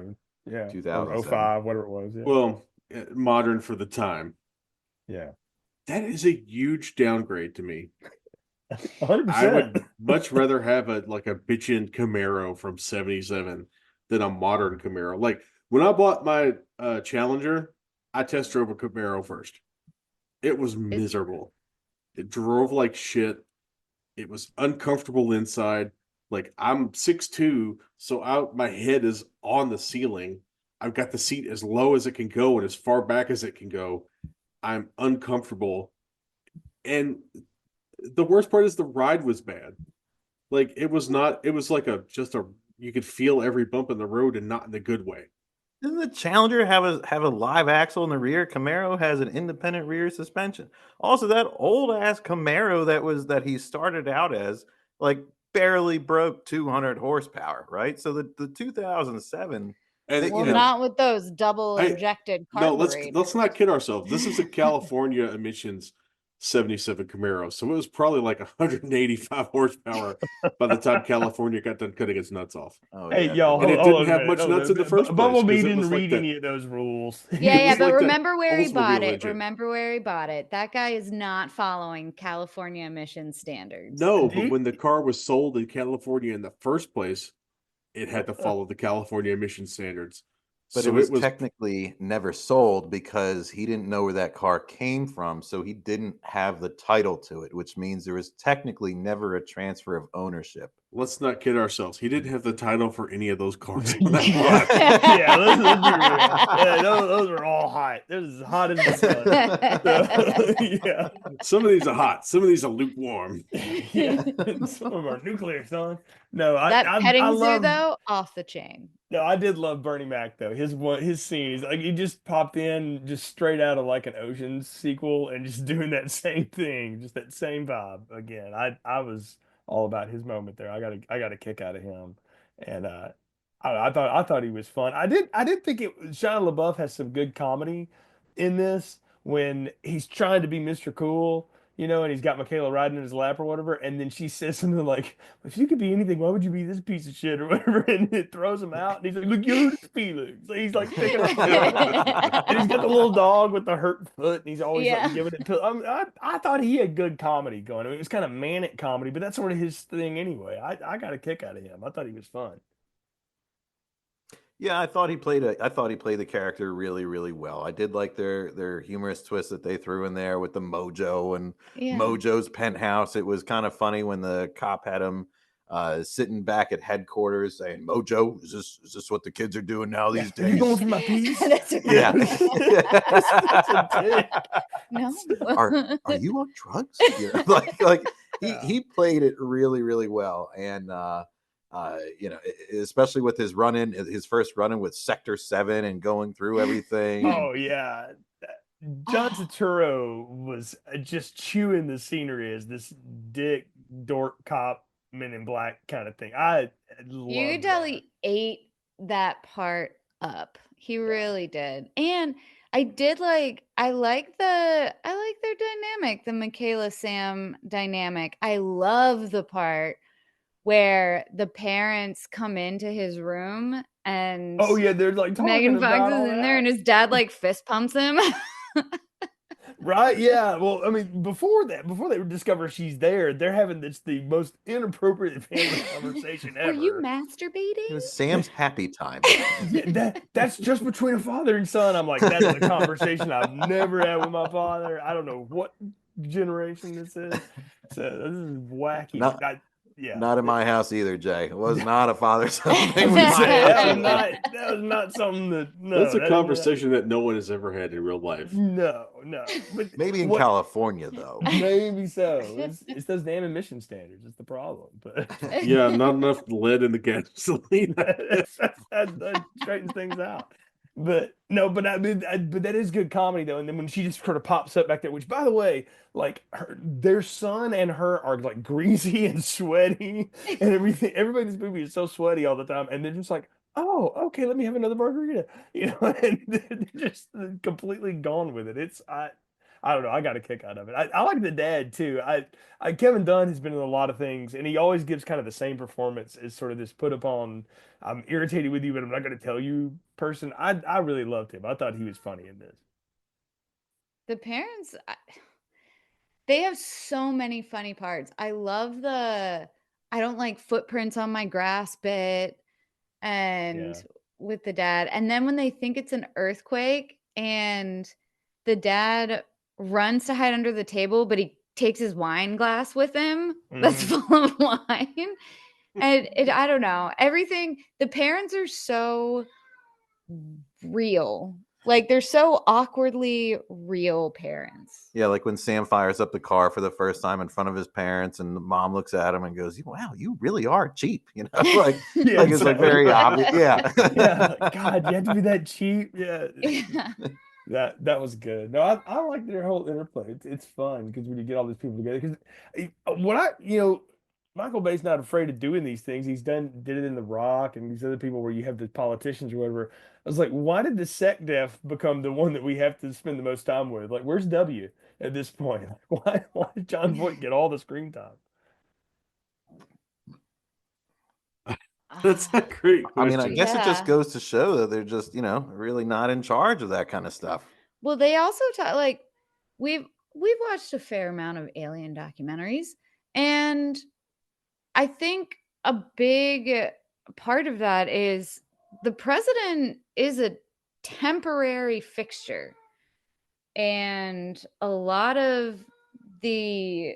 Yeah, 2007. 05, whatever it was. Yeah. Well, modern for the time. Yeah, that is a huge downgrade to me. 100%. I would much rather have a bitchin' Camaro from 77 than a modern Camaro. Like when I bought my Challenger, I test drove a Camaro first. It was miserable. It drove like shit. It was uncomfortable inside. Like I'm 6'2", so my head is on the ceiling. I've got the seat as low as it can go and as far back as it can go. I'm uncomfortable. And the worst part is the ride was bad. Like it was like you could feel every bump in the road and not in the good way. Doesn't the Challenger have a live axle in the rear? Camaro has an independent rear suspension. Also, that old ass Camaro that he started out as barely broke 200 horsepower, right? So the 2007. Not with those double injected carburetors. No, let's not kid ourselves. This is a California emissions 77 Camaro, so it was probably like 185 horsepower by the time California got done cutting its nuts off. Oh, hey, y'all, and it didn't have much nuts in the first place. Bumblebee didn't read any of those rules. Yeah, but remember where he bought it. Remember where he bought it. That guy is not following California emission standards. No, but when the car was sold in California in the first place, it had to follow the California emission standards. But so it was technically never sold because he didn't know where that car came from. So he didn't have the title to it, which means there was technically never a transfer of ownership. Let's not kid ourselves. He didn't have the title for any of those cars. Yeah, let's be real. Yeah, those are all hot. They're as hot as the sun. Yeah. Some of these are hot. Some of these are lukewarm. Yeah. Some of them are nuclear, son. No, that petting zoo though, off the chain. No, I did love Bernie Mac though. His scenes, like he just popped in just straight out of like an Ocean's sequel and just doing that same thing, just that same vibe again. I was all about his moment there. I got a kick out of him, and I thought he was fun. I did think Shia LaBeouf has some good comedy in this, when he's trying to be Mr. Cool, and he's got Michaela riding in his lap or whatever, and then she says something like, "If you could be anything, why would you be this piece of shit?" or whatever, and it throws him out, and he's like, "Look, you hurt his feelings." So he's like picking up on it. And he's got the little dog with the hurt foot, and he's always like giving it to. I thought he had good comedy going. I mean, it was kind of manic comedy, but that's sort of his thing anyway. I got a kick out of him. I thought he was fun. Yeah, I thought he played the character really, really well. I did like their humorous twist that they threw in there with the Mojo and Mojo's penthouse. It was kind of funny when the cop had him sitting back at headquarters saying, "Mojo, is this what the kids are doing now these days? Are you going for my piece?" That's right. Yeah. That's a dick. No. Are you on drugs? Yeah. Like he played it really, really well. And especially with his first run-in with Sector 7 and going through everything. Oh yeah. John Turturro was just chewing the scenery as this dick dork cop Men in Black kind of thing. You could tell he ate that part up. He really did. And I like their dynamic, the Michaela Sam dynamic. I love the part where the parents come into his room and they're like talking Megan Fox about is all in there and his dad like fist pumps him. Right? Yeah. Well, I mean, before they discover she's there, they're having the most inappropriate family conversation ever. Were you masturbating? It was Sam's happy time. That's just between a father and son. I'm like, that's a conversation I've never had with my father. I don't know what generation this is. So this is wacky. Not in my house either, Jay. It was not a father-son thing. That was not something that. No, that's a conversation that no one has ever had in real life. No. But maybe in California, though. Maybe so. It's those damn emission standards. It's the problem. But yeah, not enough lead in the gasoline. that straightens things out. But no, but but that is good comedy though. And then when she just sort of pops up back there, which by the way, like their son and her are like greasy and sweaty and everything. Everybody in this movie is so sweaty all the time, and they're just like, "Oh, okay, let me have another margarita," and they're just completely gone with it. I don't know. I got a kick out of it. I like the dad too. Kevin Dunn has been in a lot of things, and he always gives kind of the same performance as sort of this put upon, "I'm irritated with you, but I'm not going to tell you" person. I really loved him. I thought he was funny in this. The parents, they have so many funny parts. I love I don't like footprints on my grass bit, and with the dad. And then when they think it's an earthquake and the dad runs to hide under the table, but he takes his wine glass with him that's full of wine. And I don't know. Everything, the parents are so real. Like they're so awkwardly real parents. Yeah, like when Sam fires up the car for the first time in front of his parents, and the mom looks at him and goes, "Wow, you really are cheap," like it's like very obvious. Yeah, God, you have to be that cheap. That was good. No, I like their whole interplay. It's fun because when you get all these people together, because Michael Bay's not afraid of doing these things. Did it in The Rock and these other people where you have the politicians or whatever. I was like, why did the sec def become the one that we have to spend the most time with? Like, where's W at this point? Like, why did John Voight get all the screen time? That's a great question. I mean, I guess it just goes to show that they're just, really not in charge of that kind of stuff. Well, they also talk like we've watched a fair amount of alien documentaries, and I think a big part of that is the president is a temporary fixture. And a lot of the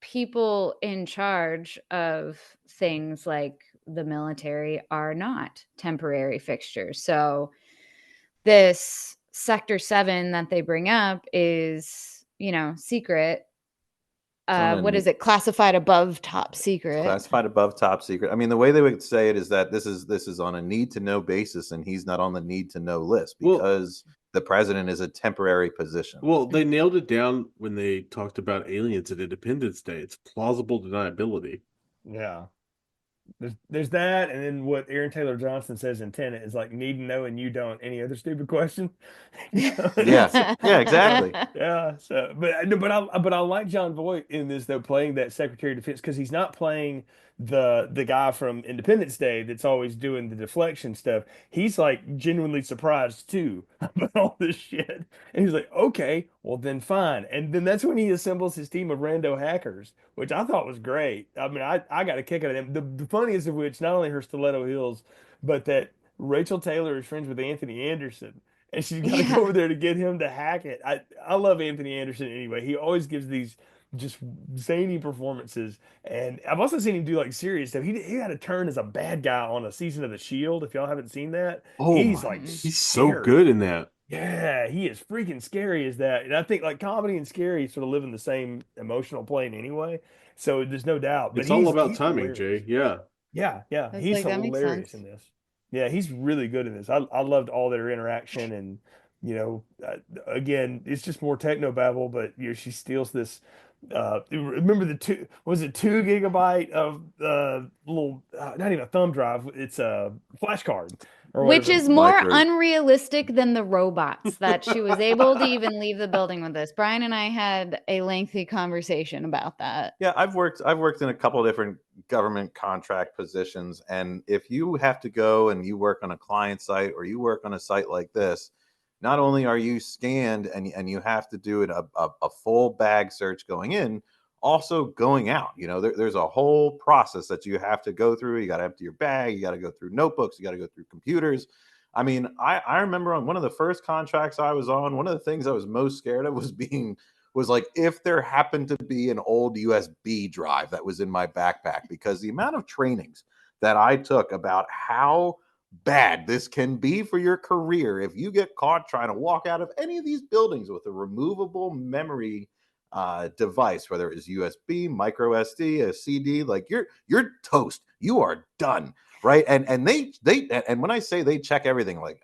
people in charge of things like the military are not temporary fixtures. So this Sector 7 that they bring up is, secret. What is it? Classified above top secret. Classified above top secret. I mean, the way they would say it is that this is on a need to know basis, and he's not on the need to know list because the president is a temporary position. Well, they nailed it down when they talked about aliens at Independence Day. It's plausible deniability. Yeah. there's that, and then what Aaron Taylor Johnson says in Tenet is like, need to know and you don't. Any other stupid question? Yes. Yeah, exactly. Yeah. So, but I like John Voight in this though, playing that Secretary of Defense because he's not playing the guy from Independence Day that's always doing the deflection stuff. He's like genuinely surprised too about all this shit, and he's like, okay, well then fine. And then that's when he assembles his team of rando hackers, which I thought was great. I mean, I got a kick out of them. The funniest of which, not only her stiletto heels, but that Rachel Taylor is friends with Anthony Anderson. And she's got to go over there to get him to hack it. I love Anthony Anderson anyway. He always gives these just zany performances. And I've also seen him do like serious stuff. He had a turn as a bad guy on a season of The Shield. If y'all haven't seen that, Oh he's my, like he's so scary. good in that. Yeah, he is freaking scary as that. And I think like comedy and scary sort of live in the same emotional plane anyway. So there's no doubt. But It's all about he's timing, hilarious. Jay. Yeah. Yeah, I was he's like, that makes hilarious in sense. this. Yeah, he's really good in this. I loved all their interaction, and again, it's just more techno babble, but she steals this. Remember the 2 gigabyte of little not even a thumb drive. It's a flash card or Which whatever. is more Micro. unrealistic than the robots that she was able to even leave the building with this. Brian and I had a lengthy conversation about that. Yeah, I've worked in a couple of different government contract positions, and if you have to go and you work on a client site or you work on a site like this, not only are you scanned and you have to do a full bag search going in, also going out. There's a whole process that you have to go through. You got to empty your bag, you got to go through notebooks, you got to go through computers. I mean, I remember on one of the first contracts I was on, one of the things I was most scared of was like if there happened to be an old USB drive that was in my backpack, because the amount of trainings that I took about how bad this can be for your career if you get caught trying to walk out of any of these buildings with a removable memory device, whether it's USB, micro SD, a CD, like you're toast. You are done, right? And they and when I say they check everything, like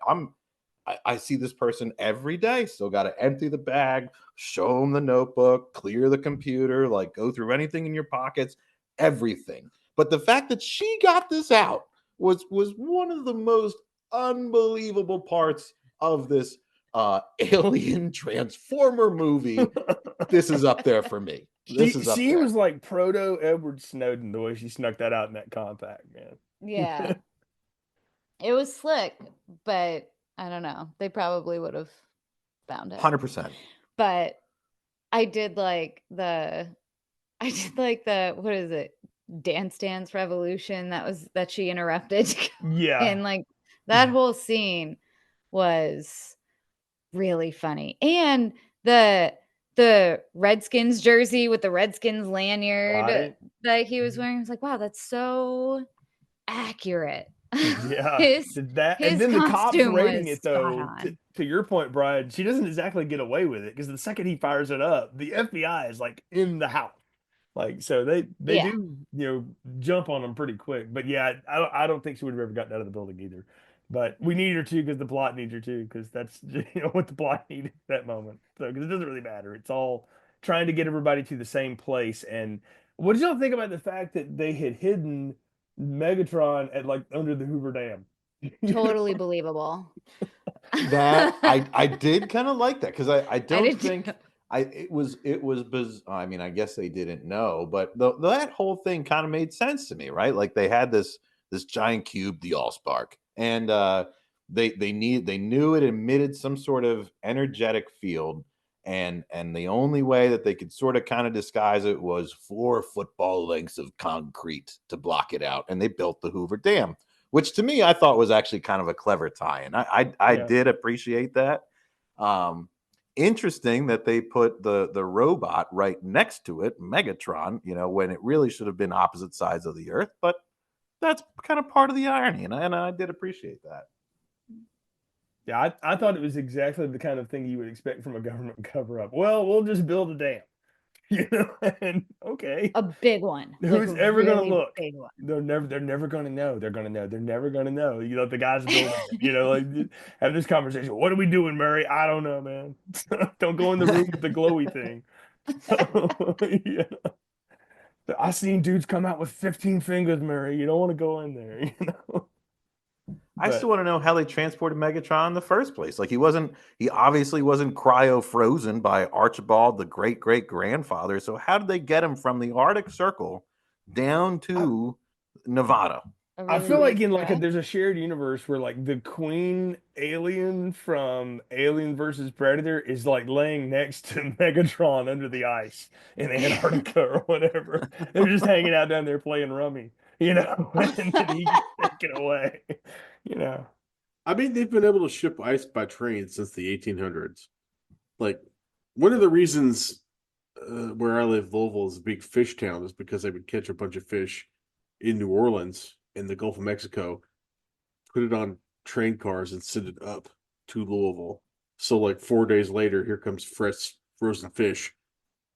I see this person every day. Still got to empty the bag, show them the notebook, clear the computer, like go through anything in your pockets, everything. But the fact that she got this out was one of the most unbelievable parts of this alien transformer movie. This is up there for me. She was like proto Edward Snowden the way she snuck that out in that compact, man. Yeah. It was slick, but I don't know. They probably would have found it. 100%. But I did like the what is it? Dance Dance Revolution that she interrupted. Yeah. And like that whole scene was really funny. And the Redskins jersey with the Redskins lanyard that he was wearing, I was like, wow, that's so accurate. Yeah. his and then the cops costume raiding was it though. spot on. To your point, Brian, she doesn't exactly get away with it because the second he fires it up, the FBI is like in the house. Like, so they Yeah. do, jump on them pretty quick. But yeah, I don't think she would have ever gotten out of the building either. But we need her to because the plot needs her to, because that's what the plot needed at that moment. So because it doesn't really matter. It's all trying to get everybody to the same place. And what did y'all think about the fact that they had hidden Megatron at like under the Hoover Dam? Totally believable. That I did kind of like that because I don't did think too. it was I mean, I guess they didn't know, but that whole thing kind of made sense to me, right? Like they had this giant cube, the Allspark, and they knew it emitted some sort of energetic field, and the only way that they could sort of kind of disguise it was 4 football lengths of concrete to block it out, and they built the Hoover Dam, which to me I thought was actually kind of a clever tie-in. I did appreciate that. Interesting that they put the robot right next to it, Megatron, when it really should have been opposite sides of the earth, but that's kind of part of the irony, and I did appreciate that. Yeah, I thought it was exactly the kind of thing you would expect from a government cover-up. Well, we'll just build a dam. And okay. A big one. Who's like ever really gonna look? Big one. They're never gonna know. They're never gonna know. The guys building it, like have this conversation. What are we doing, Murray? I don't know, man. Don't go in the room with the glowy thing. Yeah. I seen dudes come out with 15 fingers, Mary. You don't want to go in there, you know. I still want to know how they transported Megatron in the first place. Like he obviously wasn't cryo frozen by Archibald, the great great grandfather. So how did they get him from the Arctic Circle down to Nevada? I feel like there's a shared universe where like the queen alien from Alien versus Predator is like laying next to Megatron under the ice in Antarctica or whatever. They're just hanging out down there playing rummy, you know, and then he gets taken away, you know. I mean, they've been able to ship ice by train since the 1800s. Like, one of the reasons where I live, Louisville, is a big fish town, is because they would catch a bunch of fish in New Orleans in the Gulf of Mexico, put it on train cars and send it up to Louisville. So like 4 days later, here comes fresh frozen fish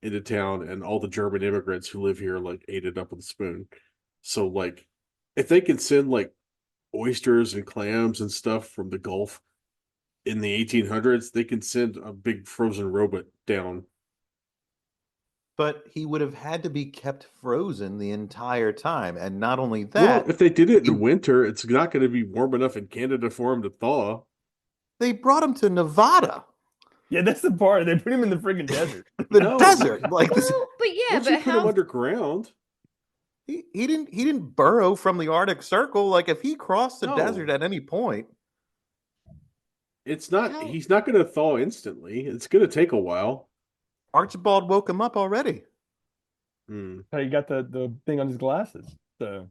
into town, and all the German immigrants who live here like ate it up with a spoon. So like, if they can send like oysters and clams and stuff from the Gulf in the 1800s, they can send a big frozen robot down. But he would have had to be kept frozen the entire time. And not only that, well, if they did it in winter, it's not going to be warm enough in Canada for him to thaw. They brought him to Nevada. Yeah, that's the part. They put him in the freaking desert. Desert. Like this. But yeah, but you put him underground. He didn't burrow from the Arctic Circle. Like if he crossed the desert at any point. It's not he's not gonna thaw instantly. It's gonna take a while. Archibald woke him up already. He got the thing on his glasses. So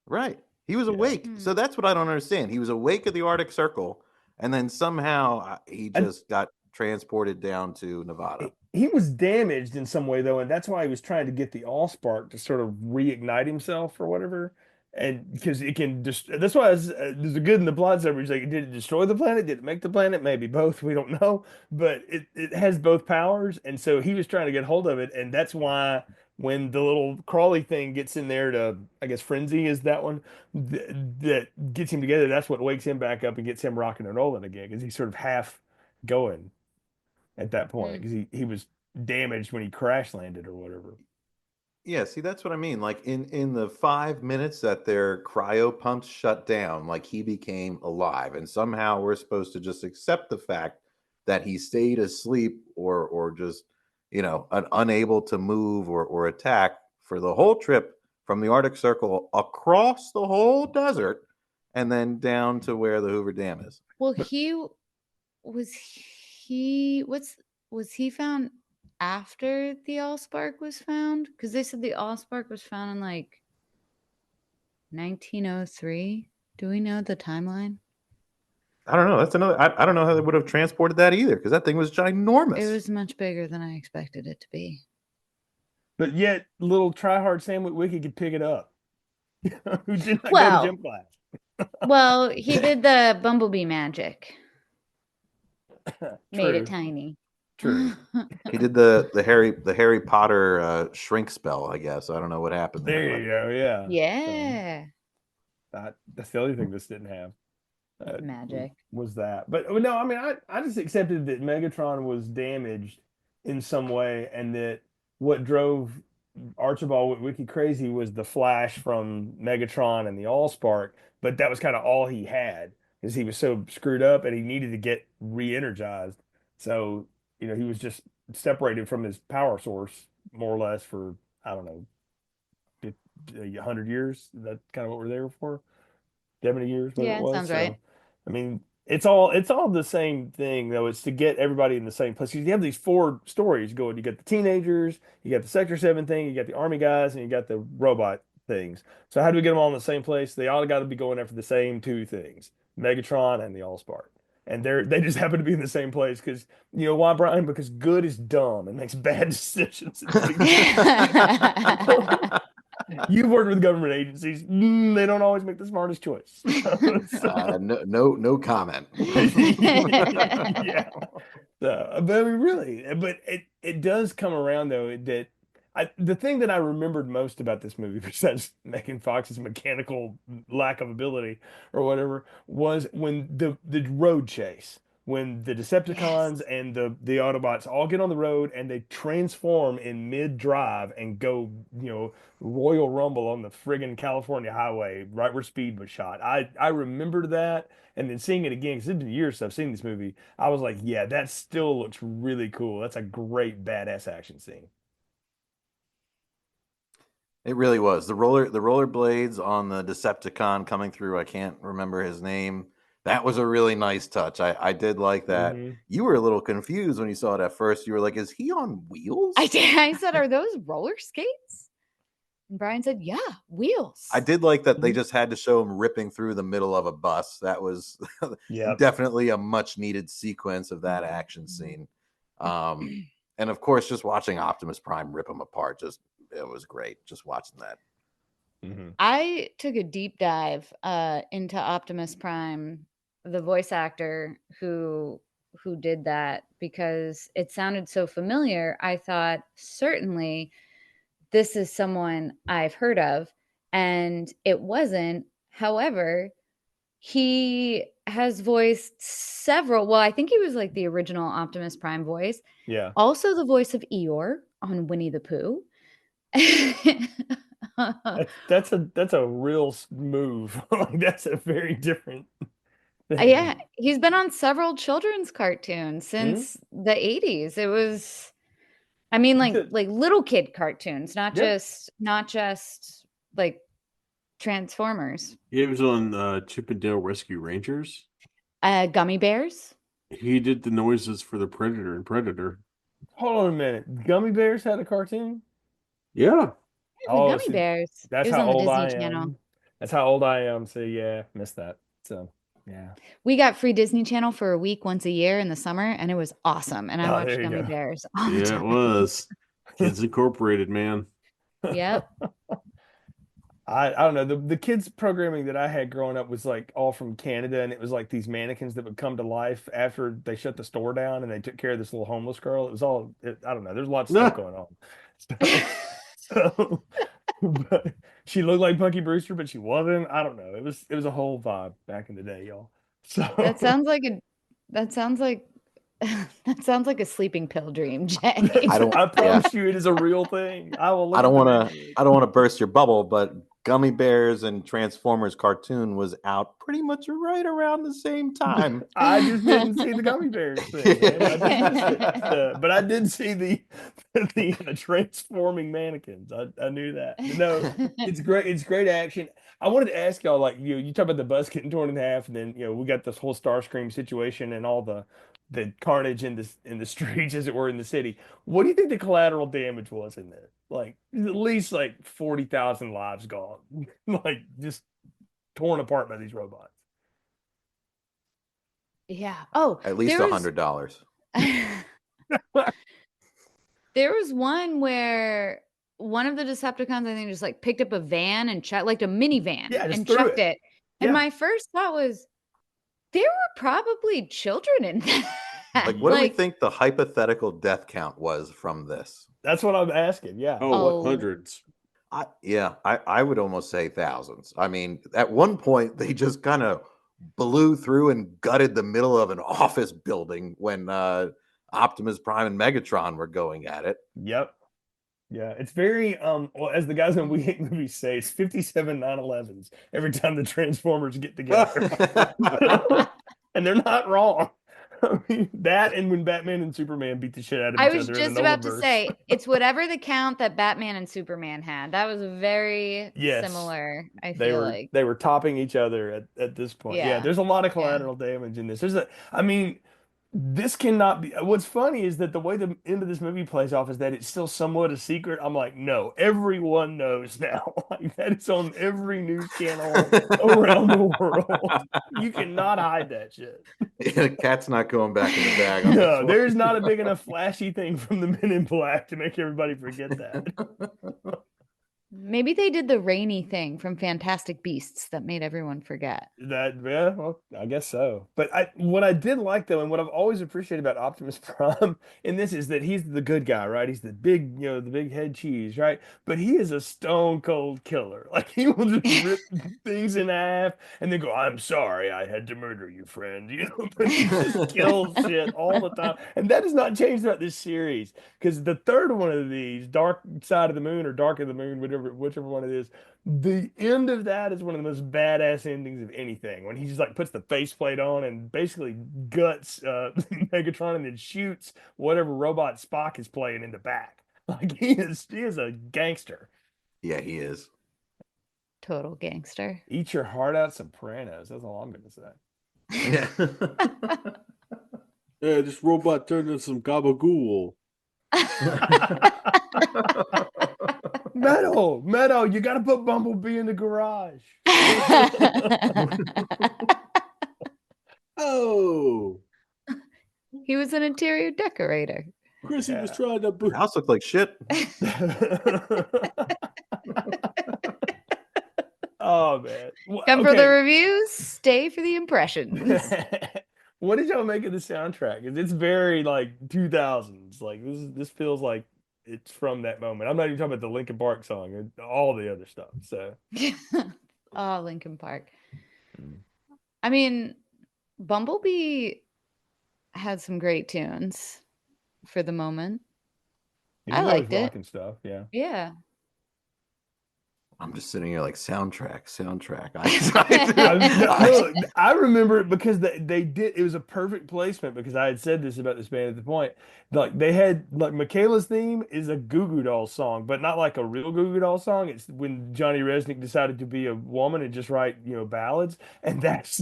right. He was awake. So that's what I don't understand. He was awake at the Arctic Circle, and then somehow he just got transported down to Nevada. He was damaged in some way though, and that's why he was trying to get the Allspark to sort of reignite himself or whatever. And because it can just, that's why there's a good in the plot summary. Like, did it destroy the planet? Did it make the planet? Maybe both. We don't know. But it has both powers. And so he was trying to get hold of it. And that's why when the little crawly thing gets in there to, I guess, frenzy is that one that gets him together. That's what wakes him back up and gets him rocking and rolling again. Because he's sort of half going at that point. Because he was damaged when he crash landed or whatever. Yeah, see, that's what I mean. Like in the 5 minutes that their cryo pumps shut down, like he became alive, and somehow we're supposed to just accept the fact that he stayed asleep or just unable to move or attack for the whole trip from the Arctic Circle across the whole desert and then down to where the Hoover Dam is. Well, was he found after the Allspark was found? Because they said the Allspark was found in like 1903. Do we know the timeline? I don't know. That's another. I don't know how they would have transported that either, because that thing was ginormous. It was much bigger than I expected it to be. But yet, little tryhard Sam Witwicky could pick it up. Who did not go to gym class. Well, he did the bumblebee magic. Made it tiny. True. He did the Harry Potter shrink spell, I guess. I don't know what happened there. There you go. Yeah. Yeah. That's the only thing this didn't have. Magic. Was that. But no, I mean, I just accepted that Megatron was damaged in some way, and that what drove Archibald Witwicky crazy was the flash from Megatron and the Allspark, but that was kind of all he had, because he was so screwed up and he needed to get re-energized. So, he was just separated from his power source more or less for, I don't know, 100 years. That's kind of what we're there for. 70 years. Yeah, it sounds right. I mean, it's all the same thing though. It's to get everybody in the same place. You have these 4 stories going. You got the teenagers, you got the Sector 7 thing, you got the army guys, and you got the robot things. So how do we get them all in the same place? They all got to be going after the same 2 things: Megatron and the Allspark. And they just happen to be in the same place because, why, Brian? Because good is dumb and makes bad decisions. You've worked with government agencies; they don't always make the smartest choice. No comment. Yeah. But I mean, really, but it does come around though that the thing that I remembered most about this movie, besides Megan Fox's mechanical lack of ability or whatever, was when the road chase, when the Decepticons and the Autobots all get on the road and they transform in mid-drive and go, Royal Rumble on the friggin' California highway, right where Speed was shot. I remembered that, and then seeing it again, because it's been years since I've seen this movie, I was like, yeah, that still looks really cool. That's a great badass action scene. It really was. The roller blades on the Decepticon coming through, I can't remember his name. That was a really nice touch. I did like that. Mm-hmm. You were a little confused when you saw it at first. You were like, is he on wheels? I did. I said, are those roller skates? And Brian said, yeah, wheels. I did like that they just had to show him ripping through the middle of a bus. That was definitely a much needed sequence of that action scene. And of course, just watching Optimus Prime rip him apart, it was great. Just watching that. Mm-hmm. I took a deep dive into Optimus Prime, the voice actor who did that, because it sounded so familiar. I thought, certainly this is someone I've heard of, and it wasn't. However, he has voiced several. Well, I think he was like the original Optimus Prime voice. Yeah. Also the voice of Eeyore on Winnie the Pooh. That's a real move. Like, that's a very different thing. Yeah, he's been on several children's cartoons since the 80s. It was, I mean, like little kid cartoons, not just like Transformers. He was on Chip and Dale Rescue Rangers. Gummy Bears. He did the noises for the Predator and Predator. Hold on a minute. Gummy Bears had a cartoon? Yeah. Gummy Bears. That's how old I am. That's how old I am. So yeah, missed that. So yeah. We got free Disney Channel for a week once a year in the summer, and it was awesome. And I watched Gummy Bears all the time. It was. Kids Incorporated, man. Yep. I don't know. The kids programming that I had growing up was like all from Canada, and it was like these mannequins that would come to life after they shut the store down and they took care of this little homeless girl. It was all I don't know. There's lots of stuff going on. So but she looked like Punky Brewster, but she wasn't. I don't know. It was a whole vibe back in the day, y'all. So that sounds like a sleeping pill dream, Jay. I promise you, it is a real thing. I don't want to burst your bubble, but Gummy Bears and Transformers cartoon was out pretty much right around the same time. I just didn't see the Gummy Bears thing, man. But I did see the transforming mannequins. I knew that. No, it's great. It's great action. I wanted to ask y'all, like, you talk about the bus getting torn in half, and then we got this whole Starscream situation and all the carnage in the streets, as it were, in the city. What do you think the collateral damage was in there? Like, at least like 40,000 lives gone, like just torn apart by these robots. Yeah. Oh, at least $100. There was one where one of the Decepticons, I think, just like picked up a van and like a minivan, and chucked it. And my first thought was, there were probably children in that. Like, what do we think the hypothetical death count was from this? That's what I'm asking. Yeah. Oh, what, hundreds? I would almost say thousands. I mean, at one point they just kind of blew through and gutted the middle of an office building when Optimus Prime and Megatron were going at it. Yep. Yeah, it's very well, as the guys in We Hate Movies say, it's 57 9/11s every time the Transformers get together. And they're not wrong. I mean, that and when Batman and Superman beat the shit out of each other. I was just about to say, it's whatever the count that Batman and Superman had. That was very similar, I feel like. They were topping each other at this point. Yeah, there's a lot of collateral damage in this. This cannot be. What's funny is that the way the end of this movie plays off is that it's still somewhat a secret. I'm like, no, everyone knows now. Like, that is on every news channel around the world. You cannot hide that shit. Yeah, the cat's not going back in the bag. No, there's not a big enough flashy thing from the Men in Black to make everybody forget that. Maybe they did the rainy thing from Fantastic Beasts that made everyone forget. Well, I guess so. But what I did like though, and what I've always appreciated about Optimus Prime in this is that he's the good guy, right? He's the big, the big head cheese, right? But he is a stone cold killer. Like he will just rip things in half and then go, "I'm sorry, I had to murder you, friend." But he just kills shit all the time, and that has not changed throughout this series. Because the third one of these, Dark Side of the Moon or Dark of the Moon, whichever one it is, the end of that is one of the most badass endings of anything. When he just like puts the faceplate on and basically guts Megatron and then shoots whatever robot Spock is playing in the back. Like he is a gangster. Yeah, he is. Total gangster. Eat your heart out, Sopranos. That's all I'm gonna say. Yeah. Yeah, this robot turned into some gabagool. Meadow, you gotta put Bumblebee in the garage. Oh, He was an interior decorator. Chrissy was trying to Your house looked like shit. Oh man. Come for the reviews, stay for the impressions. What did y'all make of the soundtrack? It's very like 2000s. Like this feels like it's from that moment. I'm not even talking about the Linkin Park song and all the other stuff. So Oh, Linkin Park. I mean, Bumblebee had some great tunes for the moment. I liked it. And stuff, yeah. Yeah. I'm just sitting here like soundtrack. Look, I remember it because they did. It was a perfect placement because I had said this about this band at the point. Like they had like Michaela's theme is a Goo Goo Dolls song, but not like a real Goo Goo Dolls song. It's when Johnny Resnick decided to be a woman and just write ballads, and that's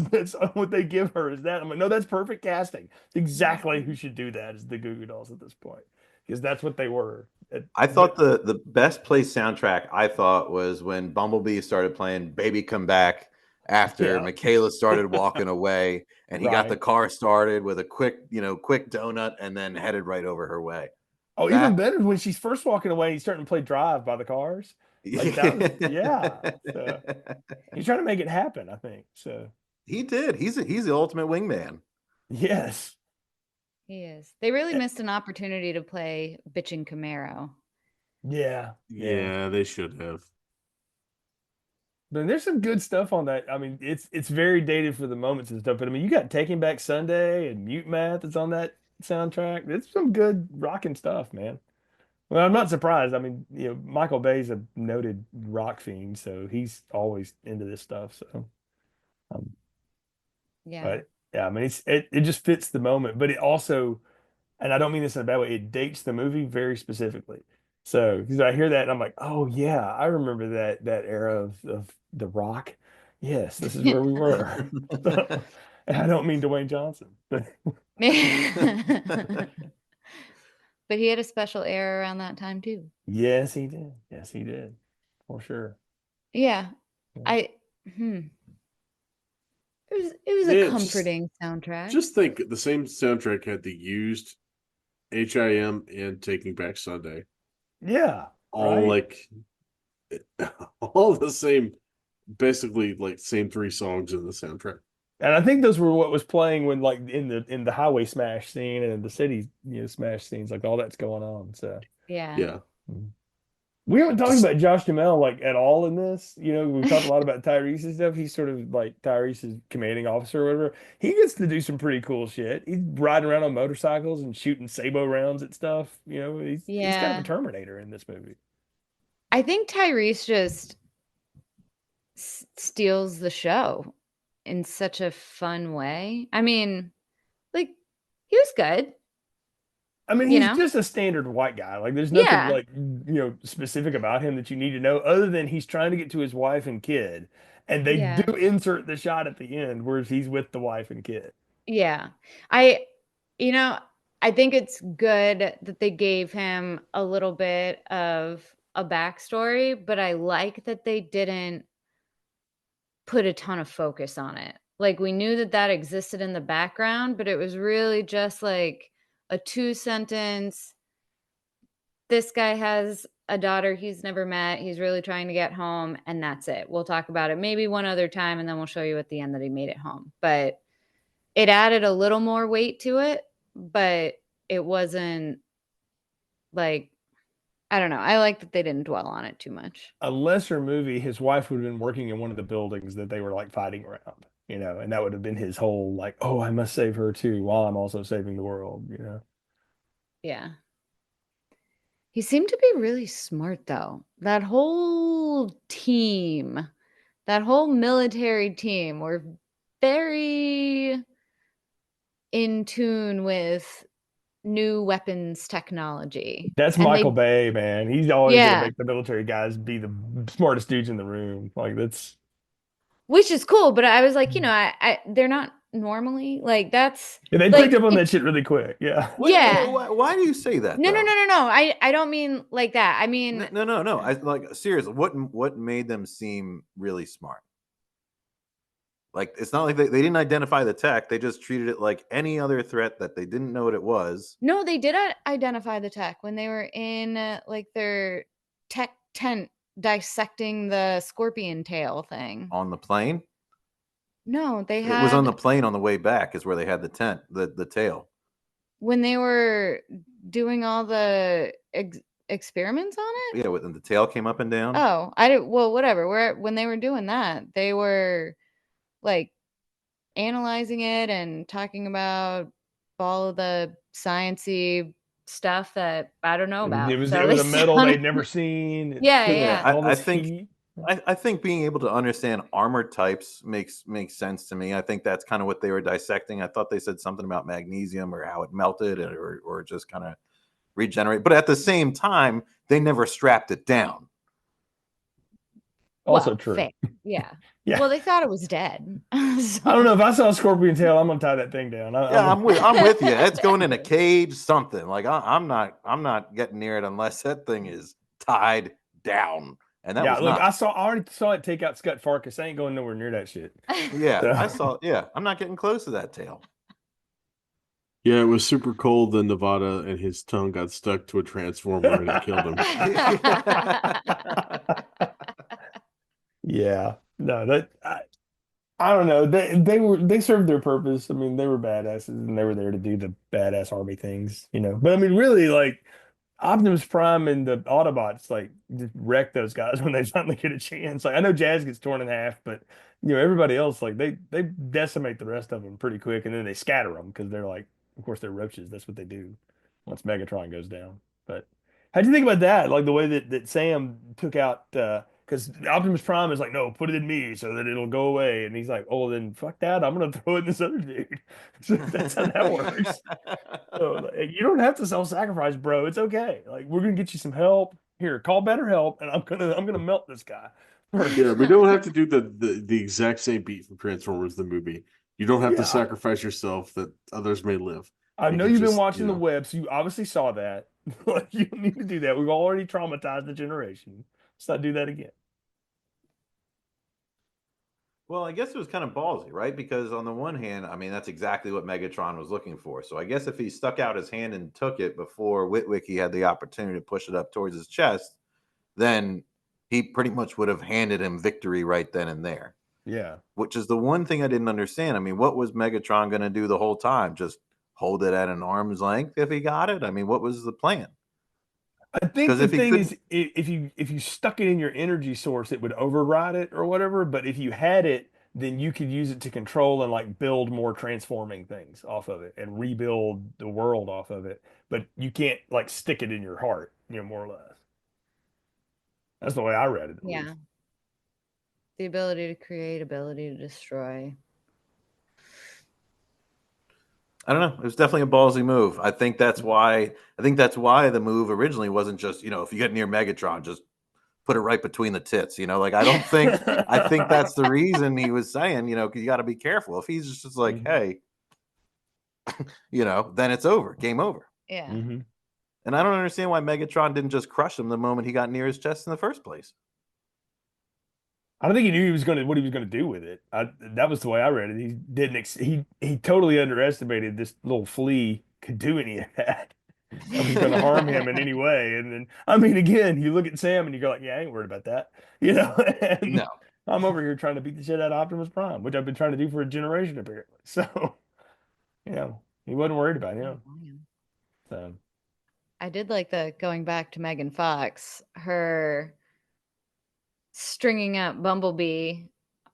what they give her is that. I'm like, no, that's perfect casting. Exactly who should do that is the Goo Goo Dolls at this point because that's what they were. I thought the best placed soundtrack I thought was when Bumblebee started playing "Baby Come Back" after Michaela started walking away, and he got the car started with a quick donut, and then headed right over her way. Oh, even better when she's first walking away, he's starting to play Drive by the Cars. Like that was, So he's trying to make it happen, I think. So he did. He's the ultimate wingman. Yes. He is. They really missed an opportunity to play Bitchin' Camaro. Yeah, they should have. But there's some good stuff on that. I mean, it's very dated for the moments and stuff. But I mean, you got Taking Back Sunday and Mute Math that's on that soundtrack. It's some good rocking stuff, man. Well, I'm not surprised. I mean, Michael Bay's a noted rock fiend, so he's always into this stuff. So, yeah. But yeah, I mean, it just fits the moment, but it also, and I don't mean this in a bad way, it dates the movie very specifically. So because I hear that and I'm like, oh yeah, I remember that era of The Rock. Yes, this is where we were. And I don't mean Dwayne Johnson, but but he had a special era around that time too. Yes, he did. Yes, he did, for sure. Yeah, It was a comforting soundtrack. Just think the same soundtrack had the Used, HIM, and Taking Back Sunday. Yeah. All all the same, basically like same three songs in the soundtrack. And I think those were what was playing when like in the highway smash scene and in the city smash scenes, like all that's going on. So yeah. We haven't talked about Josh Duhamel like at all in this. We've talked a lot about Tyrese and stuff. He's sort of like Tyrese's commanding officer or whatever. He gets to do some pretty cool shit. He's riding around on motorcycles and shooting sabot rounds at stuff. He's kind of a Terminator in this movie. I think Tyrese just steals the show in such a fun way. I mean, like he was good. I mean, he's just a standard white guy. Like, there's nothing specific about him that you need to know, other than he's trying to get to his wife and kid, and they do insert the shot at the end where he's with the wife and kid. Yeah, I think it's good that they gave him a little bit of a backstory, but I like that they didn't put a ton of focus on it. Like, we knew that existed in the background, but it was really just like a 2-sentence, this guy has a daughter he's never met. He's really trying to get home, and that's it. We'll talk about it maybe one other time, and then we'll show you at the end that he made it home. But it added a little more weight to it, but it wasn't like, I don't know. I like that they didn't dwell on it too much. A lesser movie, his wife would have been working in one of the buildings that they were like fighting around, and that would have been his whole like, oh, I must save her too, while I'm also saving the world. Yeah. He seemed to be really smart, though. That whole team, that whole military team were very in tune with new weapons technology. That's And Michael they, Bay, man. He's always gonna yeah, make the military guys be the smartest dudes in the room. Like that's which is cool. But I was like, they're not normally like that's yeah, they like, picked up on that shit really quick. Yeah. yeah. Why do you say that? No. though? I don't mean like that. I mean, No. I like seriously. What made them seem really smart? Like it's not like they didn't identify the tech. They just treated it like any other threat that they didn't know what it was. no, they did identify the tech when they were in like their tech tent dissecting the scorpion tail thing. On the plane? No, they It was on the had plane on the way back is where they had the tent, the tail. when they were doing all the experiments on it. Yeah, when the tail came up and down. Oh, I did. Well, whatever. When they were doing that, they were like analyzing it and talking about all of the sciencey stuff that I don't know about. It was So a metal sounded- they'd never seen. Yeah. All I this think heat. I think being able to understand armor types makes sense to me. I think that's kind of what they were dissecting. I thought they said something about magnesium or how it melted or just kind of regenerate. But at the same time, they never strapped it down. Also Well, true. fair. Yeah. Yeah. Well, they thought it was dead. I don't know if I saw a scorpion tail, I'm gonna tie that thing down. I'm with you. It's going in a cage, something like I'm not getting near it unless that thing is tied down. And that was look, not. I already saw it take out Scott Farkas. I ain't going nowhere near that shit. Yeah, So- I saw. Yeah, I'm not getting close to that tail. Yeah, it was super cold in Nevada, and his tongue got stuck to a transformer and it killed him. Yeah, no, I don't know. They served their purpose. I mean, they were badasses and they were there to do the badass army things. But I mean, really, like Optimus Prime and the Autobots, like just wreck those guys when they finally get a chance. Like I know Jazz gets torn in half, but everybody else, like they decimate the rest of them pretty quick, and then they scatter them because they're like, of course, they're roaches. That's what they do once Megatron goes down. But how do you think about that? Like the way that Sam took out, because Optimus Prime is like, no, put it in me so that it'll go away, and he's like, oh, then fuck that, I'm gonna throw it in this other dude. So that's how that works. So like, you don't have to self-sacrifice, bro. It's okay. Like we're gonna get you some help. Here, call better help, and I'm gonna melt this guy. Yeah, we don't have to do the exact same beat from Transformers the movie. You don't have to sacrifice yourself that others may live. I You know can you've been just, watching the web, so you obviously saw that. Like you don't need to do that. We've already traumatized the generation. Let's not do that again. Well, I guess it was kind of ballsy, right? Because on the one hand, I mean, that's exactly what Megatron was looking for. So I guess if he stuck out his hand and took it before Witwicky had the opportunity to push it up towards his chest, then he pretty much would have handed him victory right then and there. Yeah. Which is the one thing I didn't understand. I mean, what was Megatron going to do the whole time? Just hold it at an arm's length if he got it? I mean, what was the plan? I think 'Cause the if he thing is, if you stuck it in your energy source, it would override it or whatever. But if you had it, then you could use it to control and like build more transforming things off of it and rebuild the world off of it. But you can't like stick it in your heart, more or less. That's the way I read it. At Yeah. least. The ability to create, ability to destroy. I don't know. It was definitely a ballsy move. I think that's why the move originally wasn't just, if you get near Megatron, just put it right between the tits. Like I think that's the reason he was saying, you got to be careful. If he's just like, hey, then it's over, game over. Yeah. Mm-hmm. And I don't understand why Megatron didn't just crush him the moment he got near his chest in the first place. I don't think he knew what he was gonna do with it. That was the way I read it. He didn't. He totally underestimated this little flea could do any of that. that was going to harm him in any way. And then, I mean, again, you look at Sam and you go like, yeah, I ain't worried about that. And No. I'm over here trying to beat the shit out of Optimus Prime, which I've been trying to do for a generation, apparently. So, he wasn't worried about him. So I did like going back to Megan Fox, her stringing up Bumblebee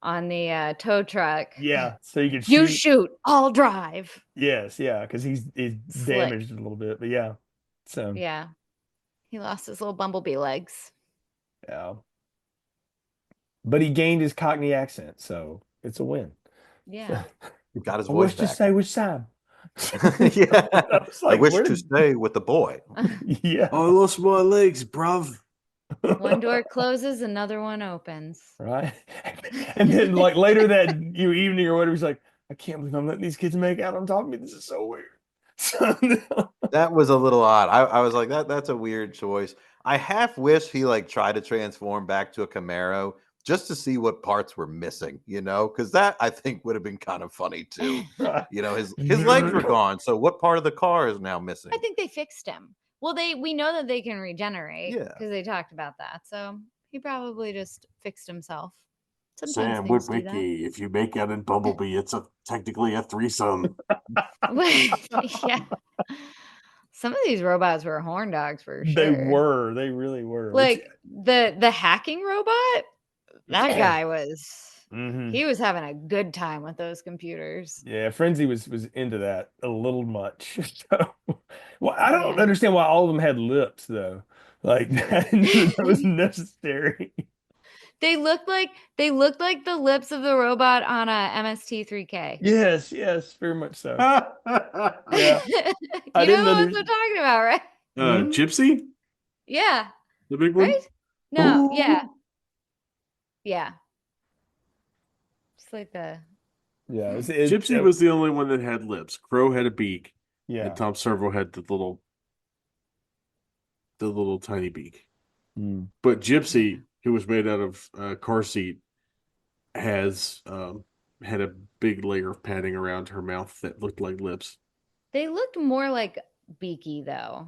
on the tow truck. yeah, so you can You shoot, I'll drive. Yes, yeah, because he's damaged a little bit, but yeah. So yeah, he lost his little Bumblebee legs. Yeah, but he gained his Cockney accent, so it's a win. Yeah, got his I voice wish back. to stay with Sam. Yeah, I wish where to stay with the boy. Yeah, I lost my legs, bruv. One door closes, another one opens. Right, and then like later that evening or whatever, he's like, I can't believe I'm letting these kids make out on top of me. This is so weird. That was a little odd. I was like, that's a weird choice. I half wish he like tried to transform back to a Camaro just to see what parts were missing, because that I think would have been kind of funny too. Right. His legs were gone. So what part of the car is now missing? I think they fixed him. Well, we know that they can regenerate Yeah. because they talked about that. So he probably just fixed himself. Sometimes Sam Witwicky, if you make out in Bumblebee, it's technically a threesome. Yeah. Some of these robots were horn dogs for sure. They were. They really were. Like the hacking robot, that guy was. Mm-hmm. He was having a good time with those computers. Yeah, Frenzy was into that a little much. So, well, I don't understand why all of them had lips though. Like that was necessary. They looked like the lips of the robot on a MST3K. Yes, very much so. Yeah. You know what I'm talking about, right? Gypsy? Yeah. The big one? Right? No, yeah. Yeah. Just like the Gypsy was the only one that had lips. Crow had a beak. Yeah. And Tom Servo had the little tiny beak. Mm. But Gypsy, who was made out of a car seat, has had a big layer of padding around her mouth that looked like lips. They looked more like beaky though.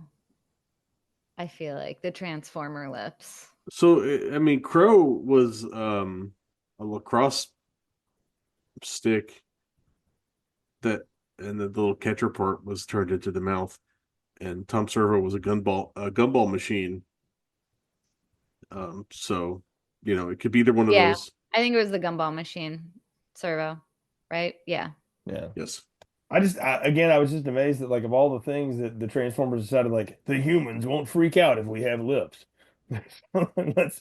I feel like the Transformer lips. So I mean, Crow was a lacrosse stick and the little catcher part was turned into the mouth, and Tom Servo was a gumball machine. So it could be either one of those. I think it was the gumball machine, Servo, right? Yeah. Yes. I was just amazed that like of all the things that the Transformers decided, like the humans won't freak out if we have lips.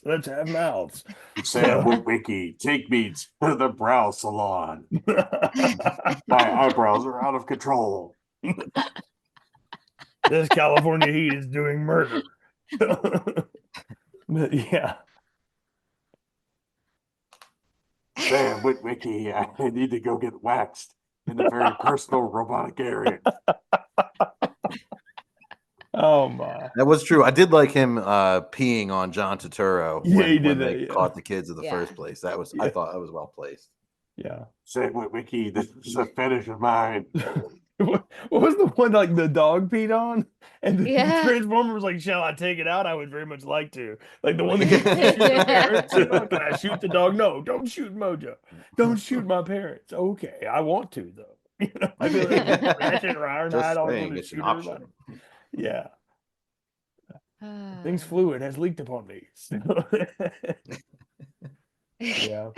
let's have mouths. Sam Witwicky, take me to the brow salon. My eyebrows are out of control. This California heat is doing murder. But yeah. Sam Witwicky, I need to go get waxed in a very personal robotic area. Oh my! That was true. I did like him peeing on John Turturro when they caught the kids in the first place. I thought that was well placed. Yeah. Sam Witwicky, this is a fetish of mine. What was the one like the dog peed on? And the Transformer was like, "Shall I take it out? I would very much like to." Like the one that gets to shoot the parents. Can I shoot the dog? No, don't shoot Mojo. Don't shoot my parents. Okay, I want to though. I feel like Ratchet or Ironhide all want to shoot everybody. Yeah. Things fluid has leaked upon me. Yeah.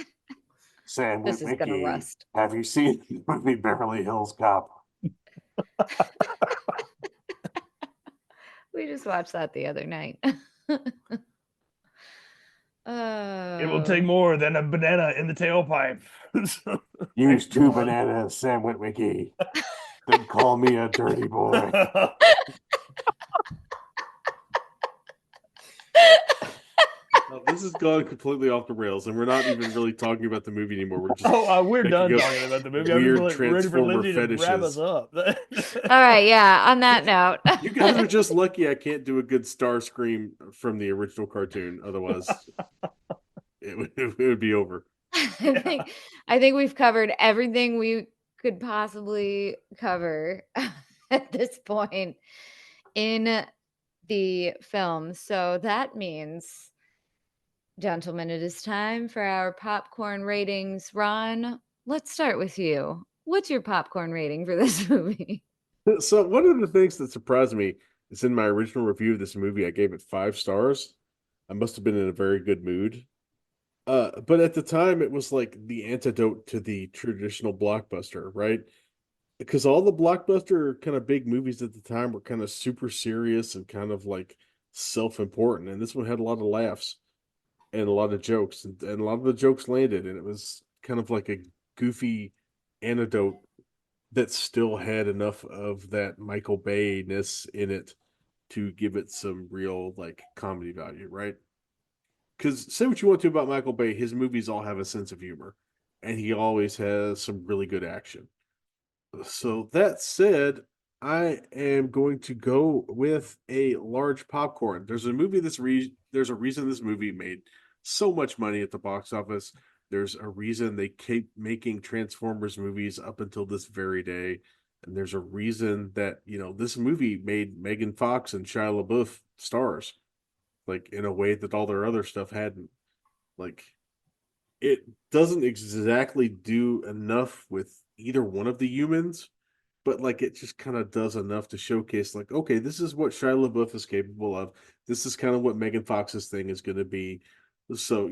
Sam, this is gonna rust. Have you seen the movie Beverly Hills Cop? We just watched that the other night. It will take more than a banana in the tailpipe. Use 2 bananas, Sam Witwicky. Then call me a dirty boy. This has gone completely off the rails, and we're not even really talking about the movie anymore. We're just we're done talking about the movie. Weird I'm ready for Lindsey to wrap us up. All right, yeah. On that note, you guys are just lucky I can't do a good star scream from the original cartoon. Otherwise, it would be over. I think we've covered everything we could possibly cover at this point. in the film. So that means, gentlemen, it is time for our popcorn ratings. Ron, let's start with you. What's your popcorn rating for this movie? So one of the things that surprised me is in my original review of this movie, I gave it 5 stars. I must have been in a very good mood. But at the time, it was like the antidote to the traditional blockbuster, right? Because all the blockbuster kind of big movies at the time were kind of super serious and kind of like self-important, and this one had a lot of laughs and a lot of jokes, and a lot of the jokes landed, and it was kind of like a goofy antidote that still had enough of that Michael Bay-ness in it to give it some real like comedy value, right? Because say what you want to about Michael Bay, his movies all have a sense of humor, and he always has some really good action. So that said, I am going to go with a large popcorn. There's a reason this movie made so much money at the box office. There's a reason they keep making Transformers movies up until this very day. And there's a reason that, this movie made Megan Fox and Shia LaBeouf stars, like in a way that all their other stuff hadn't. Like, it doesn't exactly do enough with either one of the humans, but like it just kind of does enough to showcase, like, okay, this is what Shia LaBeouf is capable of. This is kind of what Megan Fox's thing is going to be. So,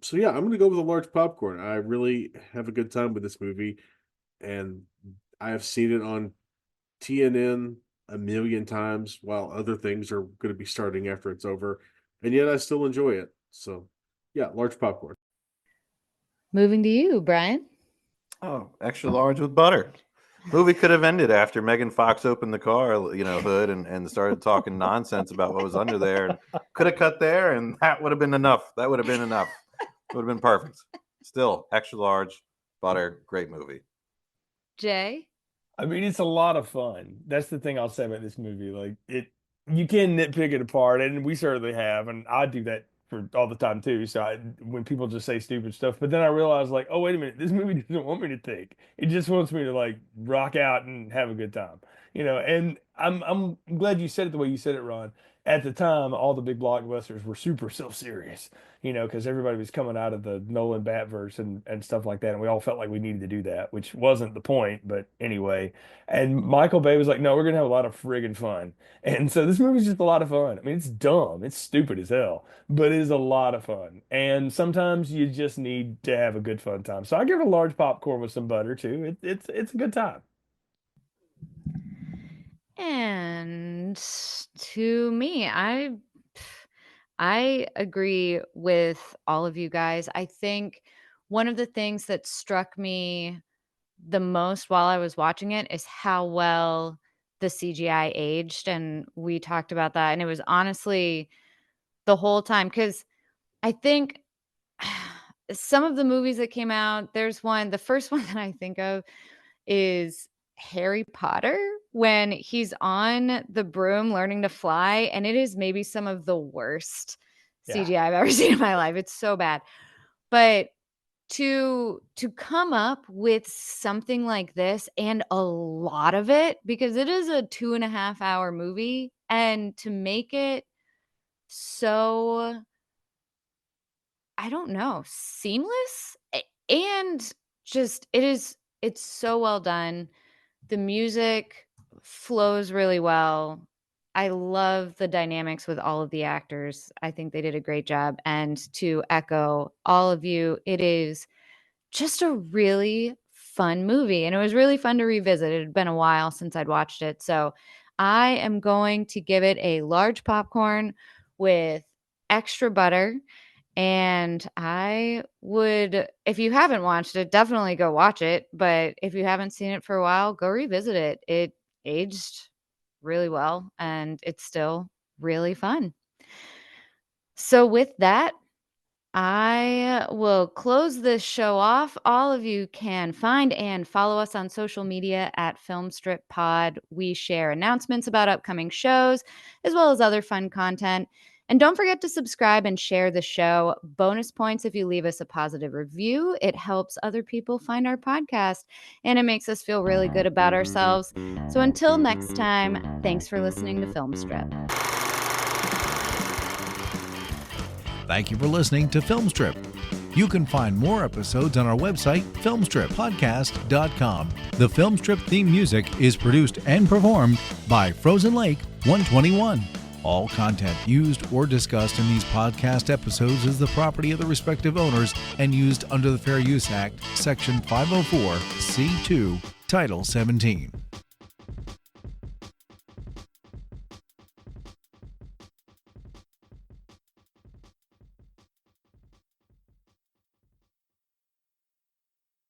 so yeah, I'm going to go with a large popcorn. I really have a good time with this movie, and I have seen it on TNN a million times, while other things are going to be starting after it's over, and yet I still enjoy it. So, yeah, large popcorn. Moving to you, Brian. Oh, extra large with butter. Movie could have ended after Megan Fox opened the car, hood and started talking nonsense about what was under there, and could have cut there, and that would have been enough. That would have been enough. It would have been perfect. Still, extra large, butter, great movie. Jay? I mean, it's a lot of fun. That's the thing I'll say about this movie. Like you can nitpick it apart, and we certainly have, and I do that for all the time too. So when people just say stupid stuff, but then I realize, like, oh wait a minute, this movie doesn't want me to think. It just wants me to like rock out and have a good time, And I'm glad you said it the way you said it, Ron. At the time, all the big blockbusters were super self-serious, because everybody was coming out of the Nolan Batverse and stuff like that, and we all felt like we needed to do that, which wasn't the point, but anyway. And Michael Bay was like, no, we're gonna have a lot of friggin' fun. And so this movie's just a lot of fun. I mean, it's dumb, it's stupid as hell, but it is a lot of fun. And sometimes you just need to have a good fun time. So I give it a large popcorn with some butter too. It's a good time. And to me, I agree with all of you guys. I think one of the things that struck me the most while I was watching it is how well the CGI aged, and we talked about that, and it was honestly the whole time, because I think some of the movies that came out, the first one that I think of is Harry Potter, when he's on the broom learning to fly, and it is maybe some of the worst Yeah. CGI I've ever seen in my life. It's so bad. But to come up with something like this, and a lot of it, because it is a 2.5 hour movie, and to make it so, I don't know, seamless, and just it's so well done. The music flows really well. I love the dynamics with all of the actors. I think they did a great job. And to echo all of you, it is just a really fun movie. And it was really fun to revisit. It had been a while since I'd watched it. So I am going to give it a large popcorn with extra butter. And I would, if you haven't watched it, definitely go watch it. But if you haven't seen it for a while, go revisit it. It aged really well, and it's still really fun. So with that, I will close this show off. All of you can find and follow us on social media at Filmstrip Pod. We share announcements about upcoming shows as well as other fun content. And don't forget to subscribe and share the show. Bonus points if you leave us a positive review. It helps other people find our podcast, and it makes us feel really good about ourselves. So until next time, thanks for listening to Film Strip. Thank you for listening to Film Strip. You can find more episodes on our website, filmstrippodcast.com. The Film Strip theme music is produced and performed by Frozen Lake 121. All content used or discussed in these podcast episodes is the property of the respective owners and used under the Fair Use Act, Section 504, C2, Title 17.